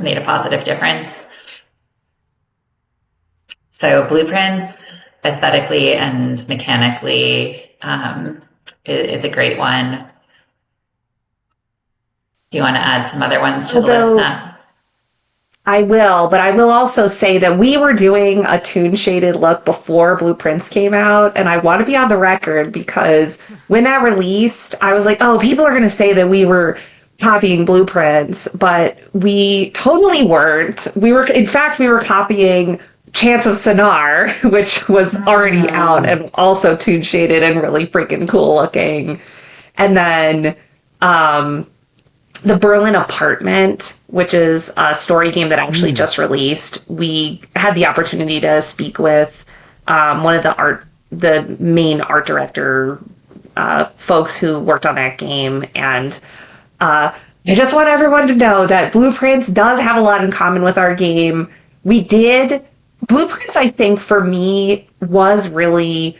made a positive difference. So Blueprints, aesthetically and mechanically, is a great one. Do you want to add some other ones to the list now? I will, but I will also say that we were doing a toon shaded look before Blueprints came out, and I want to be on the record because when that released, I was like, oh, people are going to say that we were copying Blueprints, but we totally weren't. In fact, we were copying Chance of Sonar, which was already out and also toon shaded and really freaking cool looking. And then the Berlin Apartment, which is a story game that actually just released. We had the opportunity to speak with one of the main art director folks who worked on that game. And I just want everyone to know that Blueprints does have a lot in common with our game. Blueprints, I think, for me, was really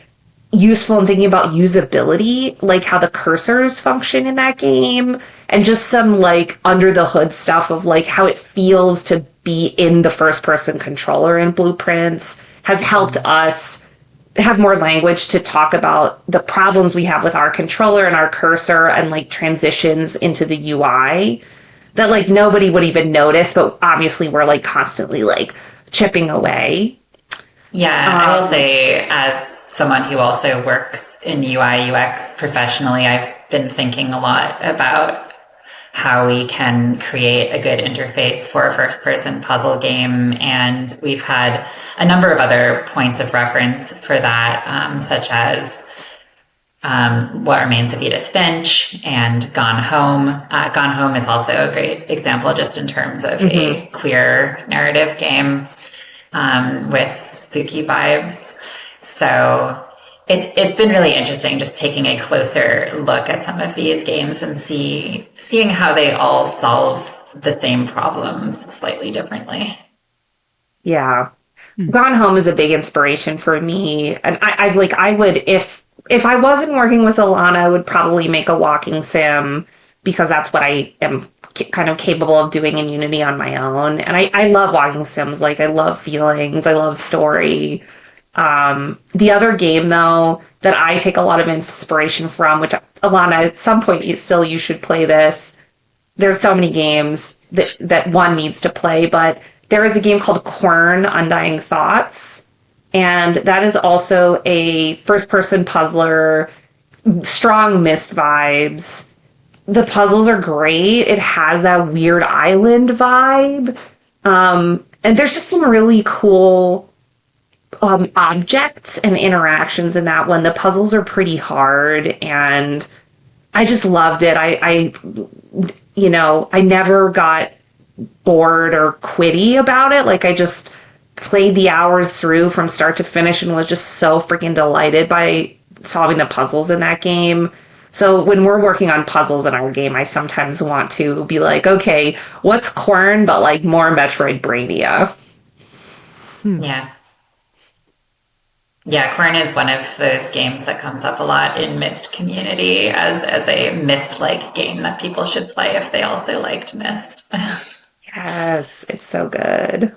useful in thinking about usability, like how the cursors function in that game, and just some like under the hood stuff of like how it feels to be in the first person controller in Blueprints has helped us have more language to talk about the problems we have with our controller and our cursor and like transitions into the UI that like nobody would even notice, but obviously we're like constantly like chipping away. Yeah, I will say, as someone who also works in UI UX professionally, I've been thinking a lot about how we can create a good interface for a first-person puzzle game, and we've had a number of other points of reference for that, such as What Remains of Edith Finch and Gone Home. Gone Home is also a great example just in terms of a queer narrative game with spooky vibes. So it's been really interesting just taking a closer look at some of these games and seeing how they all solve the same problems slightly differently. Yeah. Gone Home is a big inspiration for me. And I would, if I wasn't working with Elana, I would probably make a walking sim because that's what I am kind of capable of doing in Unity on my own. And I love walking sims. Like, I love feelings. I love story. The other game, though, that I take a lot of inspiration from, which, Elana, at some point you should play this. There's so many games that one needs to play, but there is a game called Quern Undying Thoughts, and that is also a first-person puzzler, strong Myst vibes. The puzzles are great. It has that weird island vibe, and there's just some really cool objects and interactions in that one. The puzzles are pretty hard, and I just loved it. I never got bored or quitty about it. Like, I just played the hours through from start to finish and was just so freaking delighted by solving the puzzles in that game. So when we're working on puzzles in our game, I sometimes want to be like, okay, what's Quern, but like more Metroidbrainia. Yeah. Yeah, Quern is one of those games that comes up a lot in Myst community as a Myst-like game that people should play if they also liked Myst. Yes, it's so good.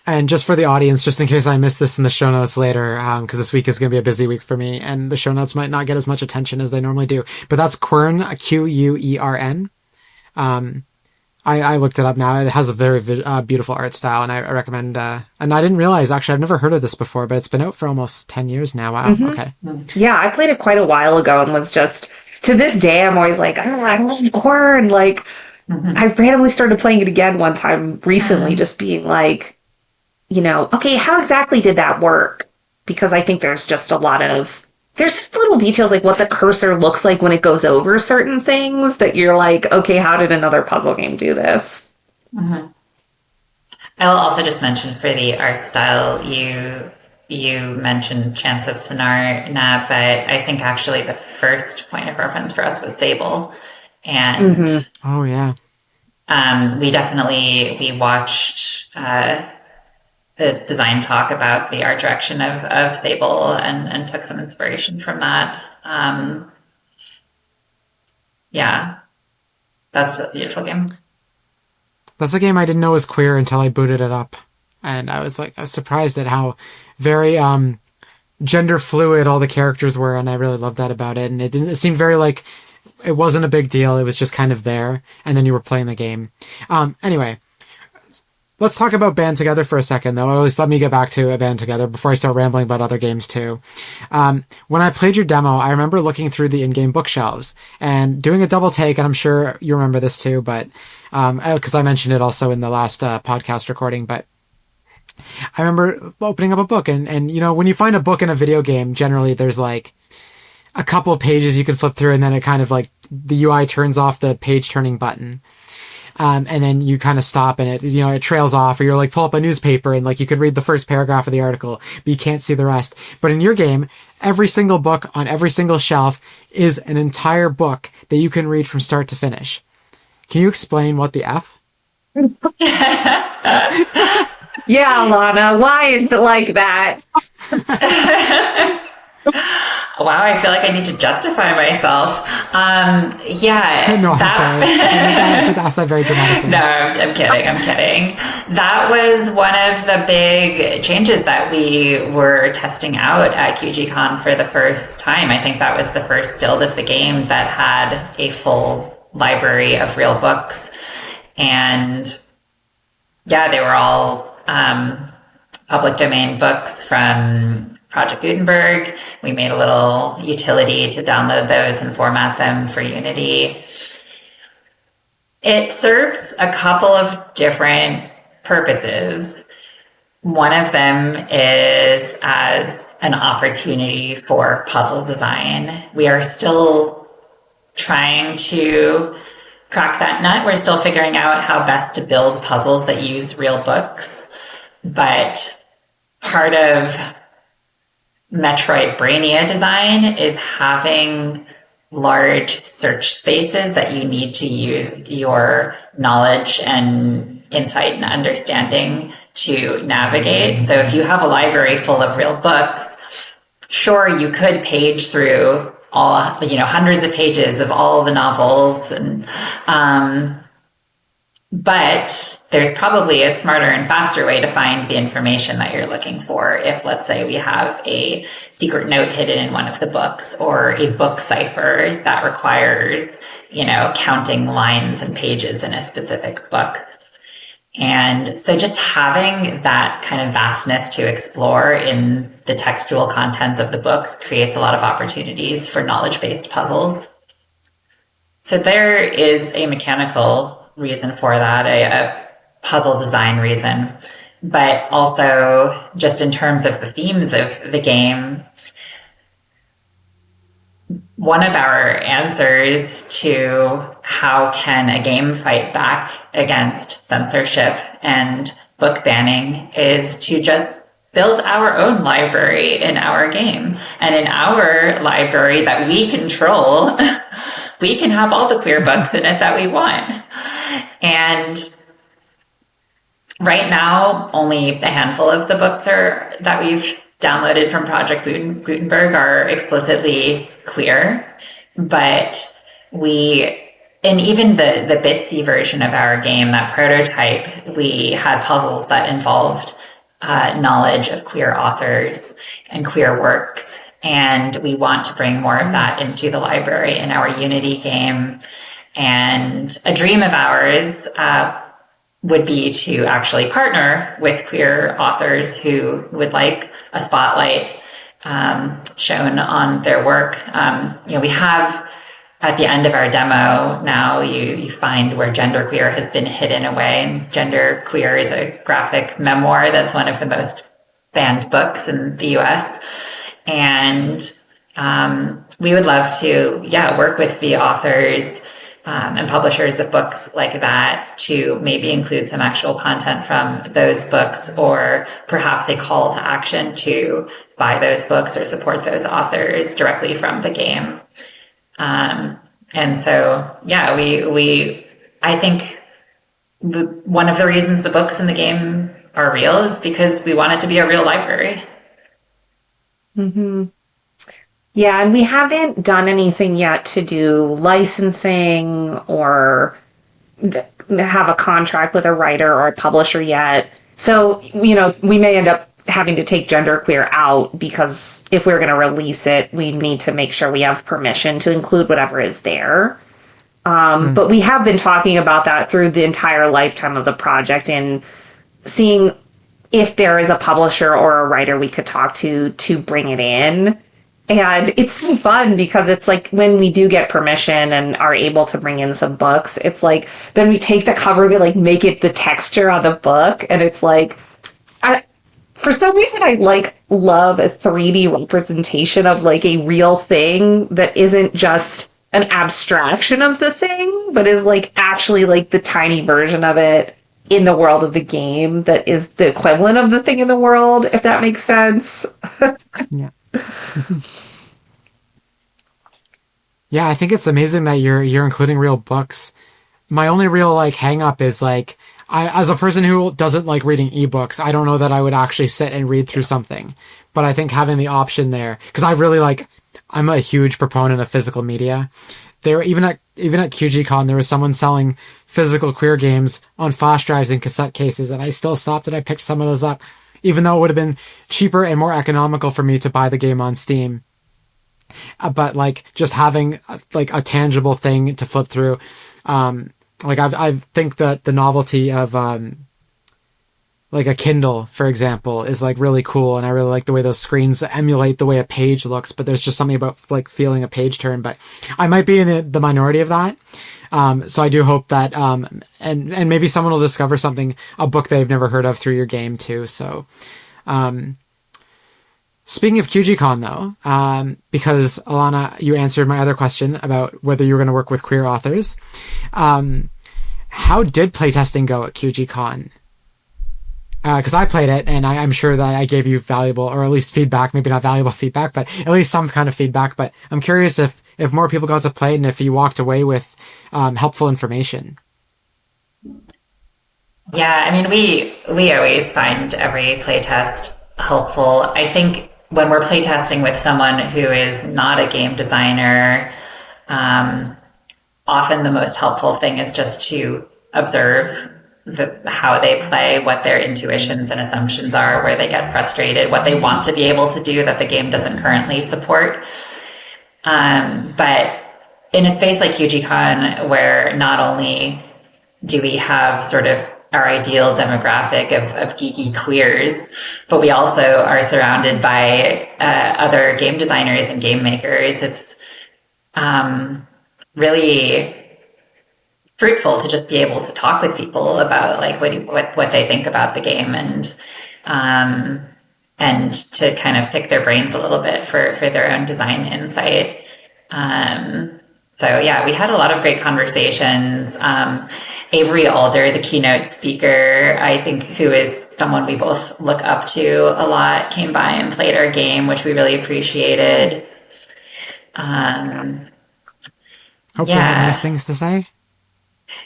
And just for the audience, just in case I missed this in the show notes later, because this week is going to be a busy week for me, and the show notes might not get as much attention as they normally do. But that's Quern, Quern. I looked it up now. It has a very beautiful art style, and I recommend. And I didn't realize, actually, I've never heard of this before, but it's been out for almost 10 years now. Wow. Okay. Yeah, I played it quite a while ago and was just to this day, I'm always like, I love horror. And like, I randomly started playing it again one time recently, just being like, okay, how exactly did that work? Because I think there's just there's just little details like what the cursor looks like when it goes over certain things that you're like, okay, how did another puzzle game do this? I will also just mention for the art style, you mentioned Chance of Sonarna, but I think actually the first point of reference for us was Sable. And oh yeah, we watched the design talk about the art direction of Sable and took some inspiration from that. Yeah, that's a beautiful game. that's a game I didn't know was queer until I booted it up, and I was surprised at how very gender fluid all the characters were, and I really loved that about it. And it seemed very like it wasn't a big deal. It was just kind of there, and then you were playing the game. Anyway, let's talk about Band Together for a second, though. Or at least let me get back to a Band Together before I start rambling about other games, too. When I played your demo, I remember looking through the in-game bookshelves and doing a double take, and I'm sure you remember this, too, but because I mentioned it also in the last podcast recording, but I remember opening up a book, and when you find a book in a video game, generally there's like a couple of pages you can flip through, and then it kind of like the UI turns off the page turning button. And then you kind of stop and it trails off, or you're like pull up a newspaper and like you could read the first paragraph of the article, but you can't see the rest. But in your game, every single book on every single shelf is an entire book that you can read from start to finish. Can you explain what the F? Yeah, Alana, why is it like that? Wow, I feel like I need to justify myself. Yeah. No, I'm sorry. I should ask that very dramatically. No, I'm kidding. That was one of the big changes that we were testing out at QGCon for the first time. I think that was the first build of the game that had a full library of real books. And yeah, they were all public domain books from Project Gutenberg. We made a little utility to download those and format them for Unity. It serves a couple of different purposes. One of them is as an opportunity for puzzle design. We are still trying to crack that nut. We're still figuring out how best to build puzzles that use real books. But part of Metroidbrainia design is having large search spaces that you need to use your knowledge and insight and understanding to navigate. So if you have a library full of real books, sure, you could page through all, hundreds of pages of all the novels, and but there's probably a smarter and faster way to find the information that you're looking for. If, let's say, we have a secret note hidden in one of the books, or a book cipher that requires, counting lines and pages in a specific book. And so just having that kind of vastness to explore in the textual contents of the books creates a lot of opportunities for knowledge-based puzzles. So there is a mechanical reason for that, a puzzle design reason, but also just in terms of the themes of the game, one of our answers to how can a game fight back against censorship and book banning is to just build our own library in our game. And in our library that we control, we can have all the queer books in it that we want. And right now, only a handful of the books that we've downloaded from Project Gutenberg are explicitly queer, but in even the Bitsy version of our game, that prototype, we had puzzles that involved knowledge of queer authors and queer works. And we want to bring more of that into the library in our Unity game. And a dream of ours would be to actually partner with queer authors who would like a spotlight shown on their work. We have at the end of our demo now, you find where genderqueer has been hidden away. And genderqueer is a graphic memoir that's one of the most banned books in the US. And we would love to, work with the authors and publishers of books like that to maybe include some actual content from those books, or perhaps a call to action to buy those books or support those authors directly from the game. And so, I think one of the reasons the books in the game are real is because we want it to be a real library. Mm-hmm. Yeah, and we haven't done anything yet to do licensing or have a contract with a writer or a publisher yet. So, we may end up having to take genderqueer out, because if we're going to release it, we need to make sure we have permission to include whatever is there. But we have been talking about that through the entire lifetime of the project, and seeing if there is a publisher or a writer we could talk to bring it in. And it's so fun, because it's like when we do get permission and are able to bring in some books, it's like, then we take the cover and we like make it the texture on the book. And it's like, for some reason, I love a 3D representation of like a real thing that isn't just an abstraction of the thing, but is like actually like the tiny version of it in the world of the game that is the equivalent of the thing in the world, if that makes sense. Yeah. Yeah, I think it's amazing that you're including real books. My only real hang up is as a person who doesn't like reading ebooks, I don't know that I would actually sit and read through something. But I think having the option there, because I really I'm a huge proponent of physical media. There, even at QGCon, there was someone selling physical queer games on flash drives and cassette cases, and I still stopped and I picked some of those up, even though it would have been cheaper and more economical for me to buy the game on Steam. But just having a tangible thing to flip through, I think that the novelty of a Kindle, for example, is really cool, and I really like the way those screens emulate the way a page looks. But there's just something about feeling a page turn. But I might be in the minority of that. So I do hope that and maybe someone will discover a book they've never heard of through your game too. So speaking of QGCon though, because Elana, you answered my other question about whether you were going to work with queer authors. How did playtesting go at QGCon? Because I played it, and I'm sure that I gave you valuable, or at least feedback, maybe not valuable feedback, but at least some kind of feedback. But I'm curious if more people got to play it, and if you walked away with helpful information. Yeah, I mean, we always find every playtest helpful. I think when we're playtesting with someone who is not a game designer, often the most helpful thing is just to observe how they play, what their intuitions and assumptions are, where they get frustrated, what they want to be able to do that the game doesn't currently support. But in a space like QGCon, where not only do we have sort of our ideal demographic of geeky queers, but we also are surrounded by other game designers and game makers, it's really fruitful to just be able to talk with people about what they think about the game, and to kind of pick their brains a little bit for their own design insight. So yeah, we had a lot of great conversations. Avery Alder, the keynote speaker, I think, who is someone we both look up to a lot, came by and played our game, which we really appreciated. Hopefully had nice things to say.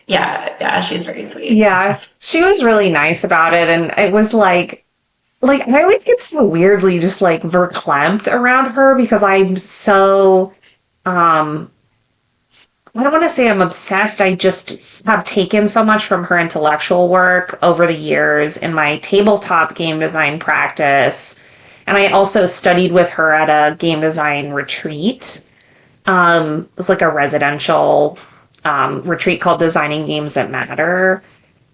Yeah, she's very sweet. Yeah, she was really nice about it, and it was like I always get so weirdly just verklempt around her, because I'm so I don't want to say I'm obsessed. I just have taken so much from her intellectual work over the years in my tabletop game design practice, and I also studied with her at a game design retreat. It was a residential retreat called Designing Games That Matter.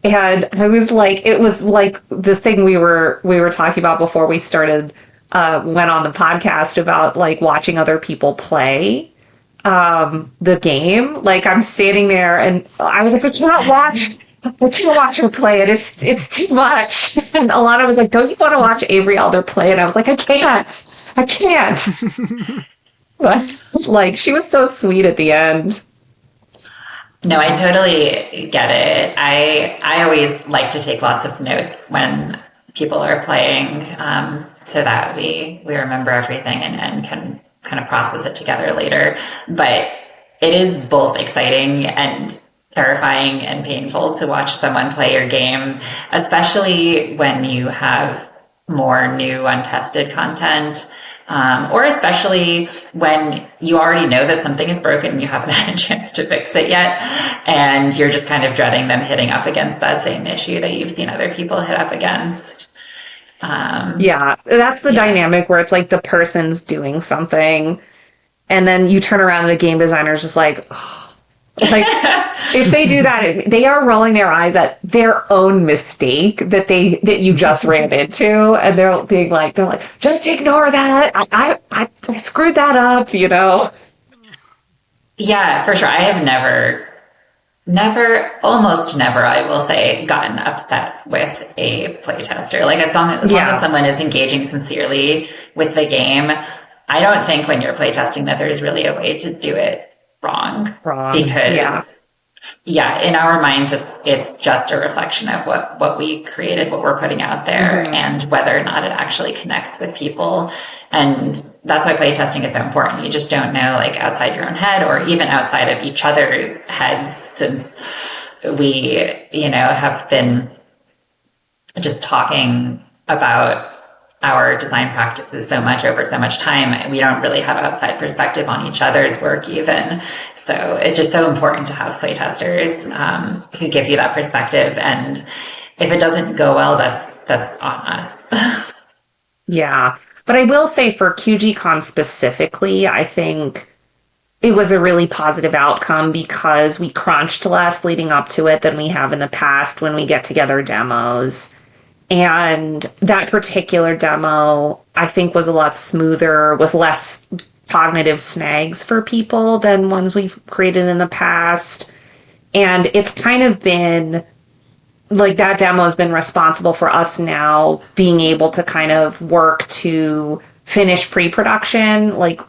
And I was it was the thing we were talking about before we started, went on the podcast about watching other people play. the game. Like, I'm standing there and I was like, I can't watch her play it. It's too much. And Alana was like, don't you want to watch Avery Alder play? And I was like, I can't. But like, she was so sweet at the end. No, I totally get it. I always like to take lots of notes when people are playing, so that we remember everything and can kind of process it together later. But it is both exciting and terrifying and painful to watch someone play your game, especially when you have more new untested content, or especially when you already know that something is broken and you haven't had a chance to fix it yet, and you're just kind of dreading them hitting up against that same issue that you've seen other people hit up against. Yeah, that's the dynamic where it's like the person's doing something and then you turn around and the game designer's just like, oh. Like, if they do that, they are rolling their eyes at their own mistake that you just ran into, and they're like, just ignore that. I screwed that up, you know? Yeah, for sure. I have almost never, I will say, gotten upset with a playtester. Like, as long as someone is engaging sincerely with the game, I don't think when you're playtesting that there's really a way to do it wrong. Because in our minds it's just a reflection of what we created, what we're putting out there, and whether or not it actually connects with people. And that's why playtesting is so important. You just don't know, like, outside your own head or even outside of each other's heads, since we, have been just talking about our design practices so much over so much time. We don't really have outside perspective on each other's work even. So it's just so important to have playtesters who give you that perspective. And if it doesn't go well, that's on us. Yeah. But I will say for QGCon specifically, I think it was a really positive outcome because we crunched less leading up to it than we have in the past when we get together demos. And that particular demo, I think, was a lot smoother with less cognitive snags for people than ones we've created in the past. And it's kind of been like that demo has been responsible for us now being able to kind of work to finish pre-production, like,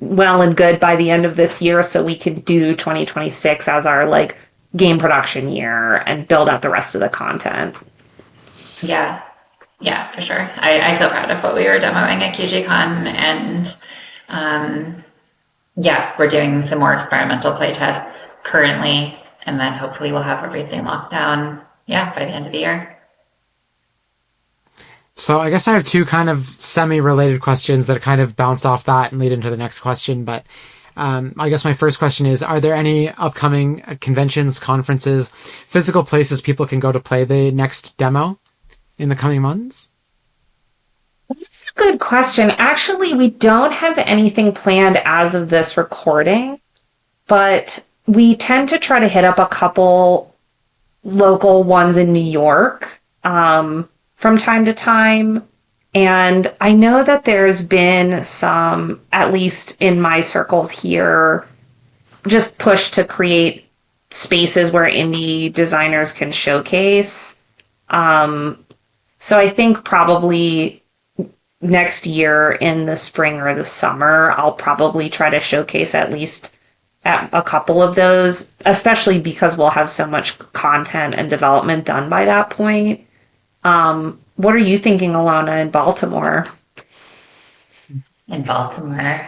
well and good by the end of this year, so we can do 2026 as our, like, game production year and build out the rest of the content. Yeah, for sure. I feel proud of what we were demoing at QGCon, and we're doing some more experimental playtests currently, and then hopefully we'll have everything locked down, by the end of the year. So I guess I have two kind of semi-related questions that kind of bounce off that and lead into the next question, but I guess my first question is, are there any upcoming conventions, conferences, physical places people can go to play the next demo in the coming months? That's a good question. Actually, we don't have anything planned as of this recording, but we tend to try to hit up a couple local ones in New York from time to time. And I know that there's been some, at least in my circles here, just push to create spaces where indie designers can showcase. So I think probably next year in the spring or the summer, I'll probably try to showcase at least at a couple of those, especially because we'll have so much content and development done by that point. What are you thinking, Elana, in Baltimore? In Baltimore,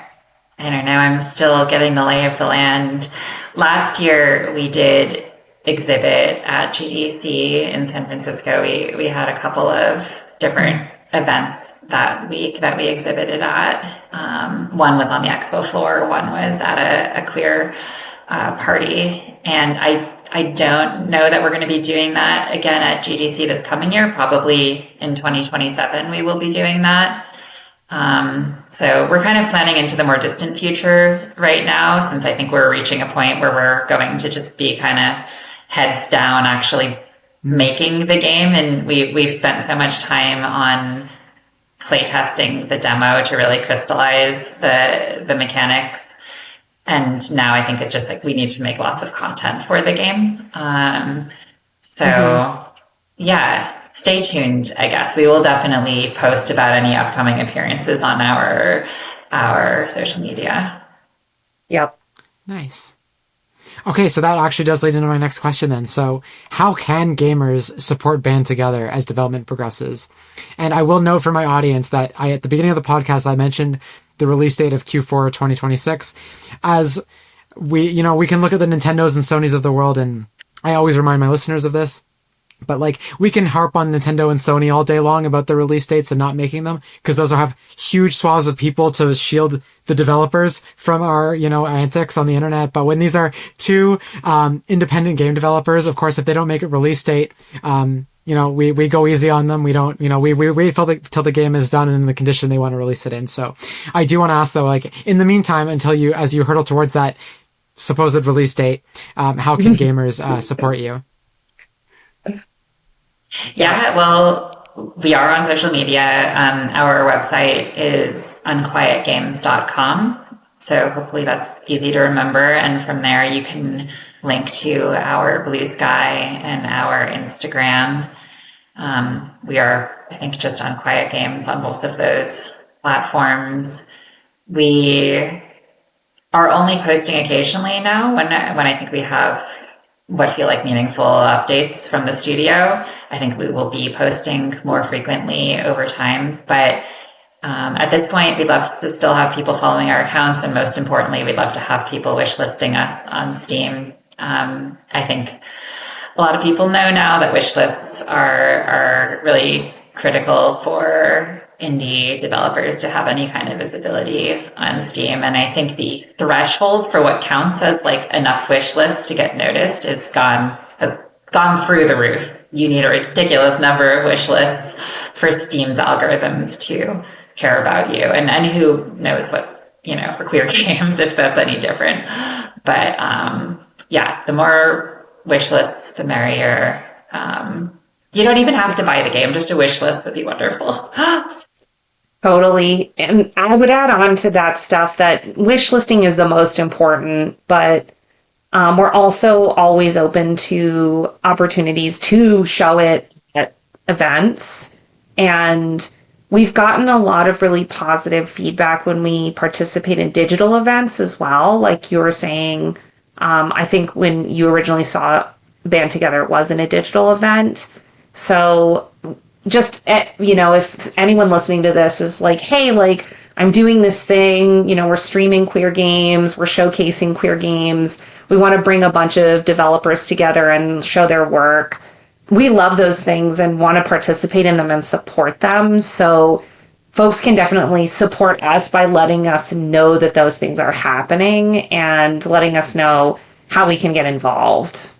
I don't know. I'm still getting the lay of the land. Last year we did exhibit at GDC in San Francisco. We had a couple of different events that week that we exhibited at. One was on the expo floor, one was at a queer party, and I don't know that we're going to be doing that again at GDC this coming year. Probably in 2027 we will be doing that. So we're kind of planning into the more distant future right now, since I think we're reaching a point where we're going to just be kind of heads down actually making the game. And we've spent so much time on playtesting the demo to really crystallize the mechanics. And now I think it's just like we need to make lots of content for the game. Yeah, stay tuned, I guess. We will definitely post about any upcoming appearances on our social media. Yep. Nice. Okay, so that actually does lead into my next question then. So how can gamers support Band Together as development progresses? And I will note for my audience that at the beginning of the podcast, I mentioned the release date of Q4 2026. As we can look at the Nintendos and Sonys of the world, and I always remind my listeners of this. But like, we can harp on Nintendo and Sony all day long about the release dates and not making them, because those will have huge swaths of people to shield the developers from our, antics on the internet. But when these are two, independent game developers, of course, if they don't make a release date, we go easy on them. We don't, we wait till the game is done and in the condition they want to release it in. So I do want to ask though, like, in the meantime, as you hurtle towards that supposed release date, how can gamers, support you? Yeah, well, we are on social media. Our website is unquietgames.com. So hopefully that's easy to remember. And from there, you can link to our Blue Sky and our Instagram. We are, I think, just Unquiet Games on both of those platforms. We are only posting occasionally now when I think we have what feel like meaningful updates from the studio. I think we will be posting more frequently over time, but at this point, we'd love to still have people following our accounts, and most importantly, we'd love to have people wishlisting us on Steam. I think a lot of people know now that wishlists are really critical for indie developers to have any kind of visibility on Steam. And I think the threshold for what counts as like enough wish lists to get noticed has gone through the roof. You need a ridiculous number of wish lists for Steam's algorithms to care about you. And who knows what, for queer games, if that's any different. But the more wish lists, the merrier. You don't even have to buy the game. Just a wish list would be wonderful. Totally. And I would add on to that stuff that wish listing is the most important, but we're also always open to opportunities to show it at events. And we've gotten a lot of really positive feedback when we participate in digital events as well. Like you were saying, I think when you originally saw Band Together, it was in a digital event. So just, if anyone listening to this is like, hey, like, I'm doing this thing, we're streaming queer games, we're showcasing queer games, we want to bring a bunch of developers together and show their work. We love those things and want to participate in them and support them. So folks can definitely support us by letting us know that those things are happening and letting us know how we can get involved.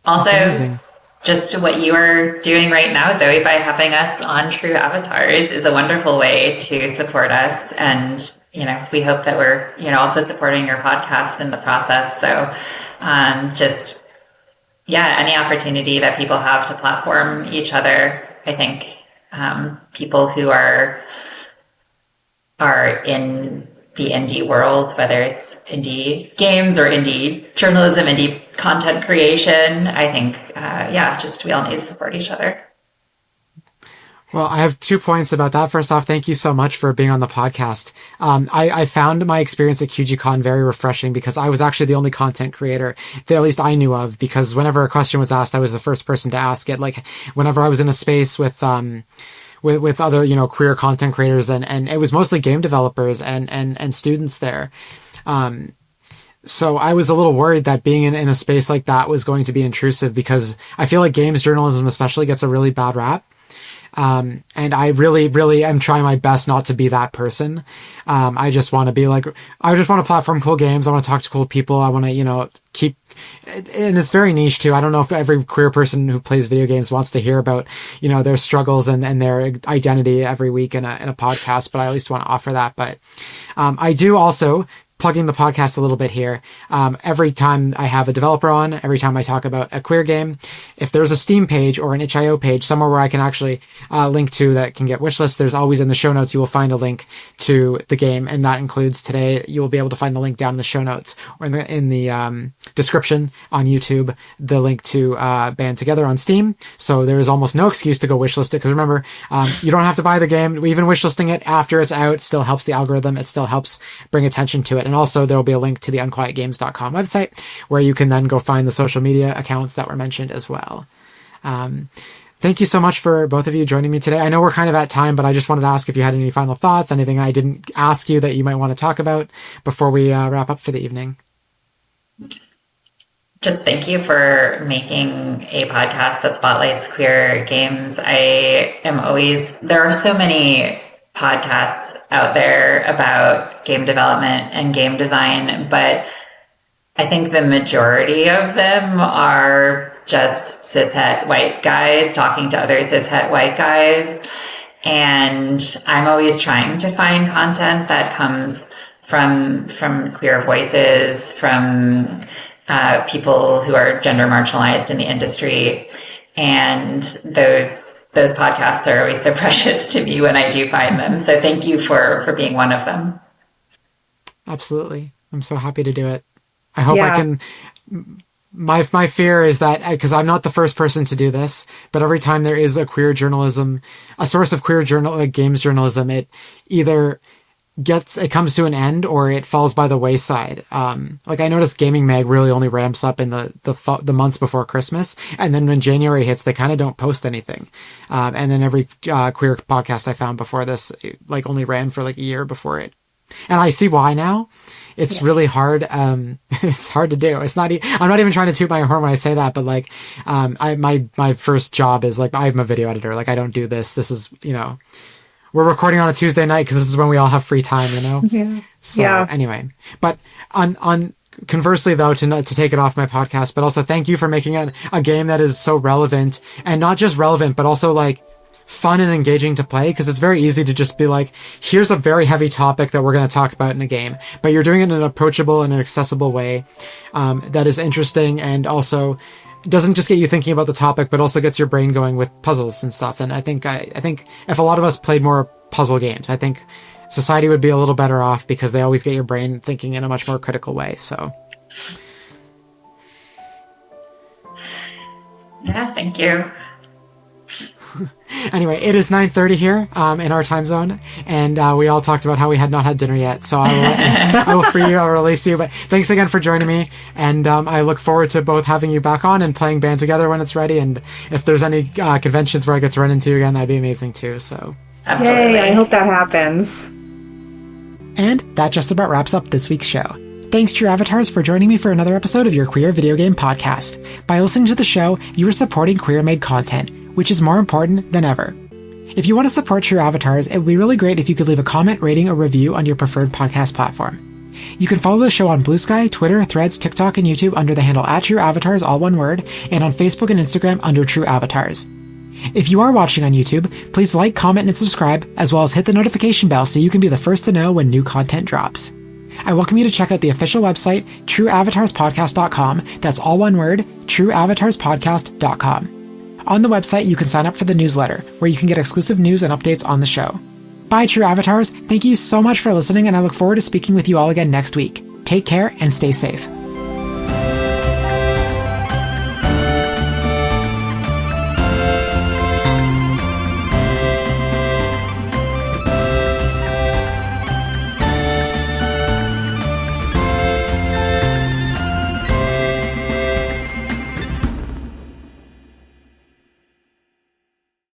Also, just what you are doing right now, Zoe, by having us on True Avatars is a wonderful way to support us. And, we hope that we're, also supporting your podcast in the process. So any opportunity that people have to platform each other, I think people who are in the indie world, whether it's indie games or indie journalism, indie content creation, I think, we all need to support each other. Well, I have 2 points about that. First off, thank you so much for being on the podcast. I found my experience at QGCon very refreshing because I was actually the only content creator that at least I knew of, because whenever a question was asked, I was the first person to ask it. Like whenever I was in a space with other, queer content creators and it was mostly game developers and students there. So I was a little worried that being in a space like that was going to be intrusive, because I feel like games journalism especially gets a really bad rap. And I really, really am trying my best not to be that person. I just want to platform cool games. I want to talk to cool people. I want to, keep, and it's very niche too. I don't know if every queer person who plays video games wants to hear about, their struggles and their identity every week in a podcast, but I at least want to offer that. But, I do also plugging the podcast a little bit here. Every time I have a developer on, every time I talk about a queer game, if there's a Steam page or an itch.io page, somewhere where I can actually link to that can get wishlist, there's always in the show notes, you will find a link to the game. And that includes today, you will be able to find the link down in the show notes or in the description on YouTube, the link to Band Together on Steam. So there is almost no excuse to go wishlist it, because remember, you don't have to buy the game. Even wishlisting it after it's out still helps the algorithm. It still helps bring attention to it. And also there will be a link to the unquietgames.com website where you can then go find the social media accounts that were mentioned as well. Thank you so much for both of you joining me today. I know we're kind of at time, but I just wanted to ask if you had any final thoughts, anything I didn't ask you that you might want to talk about before we wrap up for the evening. Just thank you for making a podcast that spotlights queer games. There are so many podcasts out there about game development and game design, but I think the majority of them are just cishet white guys talking to other cishet white guys. And I'm always trying to find content that comes from queer voices, from people who are gender marginalized in the industry. And those podcasts are always so precious to me when I do find them. So thank you for being one of them. Absolutely. I'm so happy to do it. I hope I can. My fear is that, because I'm not the first person to do this, but every time there is a source of queer games journalism, it either it comes to an end or it falls by the wayside. Like I noticed Gaming Mag really only ramps up in the months before Christmas. And then when January hits, they kind of don't post anything. And then every queer podcast I found before this, only ran for a year before it. And I see why now. It's really hard. It's hard to do. I'm not even trying to toot my horn when I say that, but my first job is I'm a video editor. I don't do this. This is, we're recording on a Tuesday night because this is when we all have free time, Yeah. So anyway, but on conversely though, to take it off my podcast, but also thank you for making a game that is so relevant, and not just relevant, but also fun and engaging to play, because it's very easy to just be here's a very heavy topic that we're going to talk about in the game, but you're doing it in an approachable and an accessible way that is interesting, and also doesn't just get you thinking about the topic, but also gets your brain going with puzzles and stuff. And I think if a lot of us played more puzzle games, I think society would be a little better off, because they always get your brain thinking in a much more critical way. So yeah, thank you. Anyway, it is 9:30 here in our time zone, and we all talked about how we had not had dinner yet, so I will free you, I'll release you, but thanks again for joining me, and I look forward to both having you back on and playing Band Together when it's ready, and if there's any conventions where I get to run into you again, that'd be amazing too. So absolutely. Yay, I hope that happens. And that just about wraps up this week's show. Thanks, True Avatars, for joining me for another episode of your Queer Video Game Podcast. By listening to the show, you are supporting queer-made content, which is more important than ever. If you want to support True Avatars, it would be really great if you could leave a comment, rating, or review on your preferred podcast platform. You can follow the show on Blue Sky, Twitter, Threads, TikTok, and YouTube under the handle @TrueAvatars, all one word, and on Facebook and Instagram under True Avatars. If you are watching on YouTube, please like, comment, and subscribe, as well as hit the notification bell so you can be the first to know when new content drops. I welcome you to check out the official website, trueavatarspodcast.com. That's all one word, trueavatarspodcast.com. On the website, you can sign up for the newsletter, where you can get exclusive news and updates on the show. Bye, True Avatars. Thank you so much for listening, and I look forward to speaking with you all again next week. Take care and stay safe.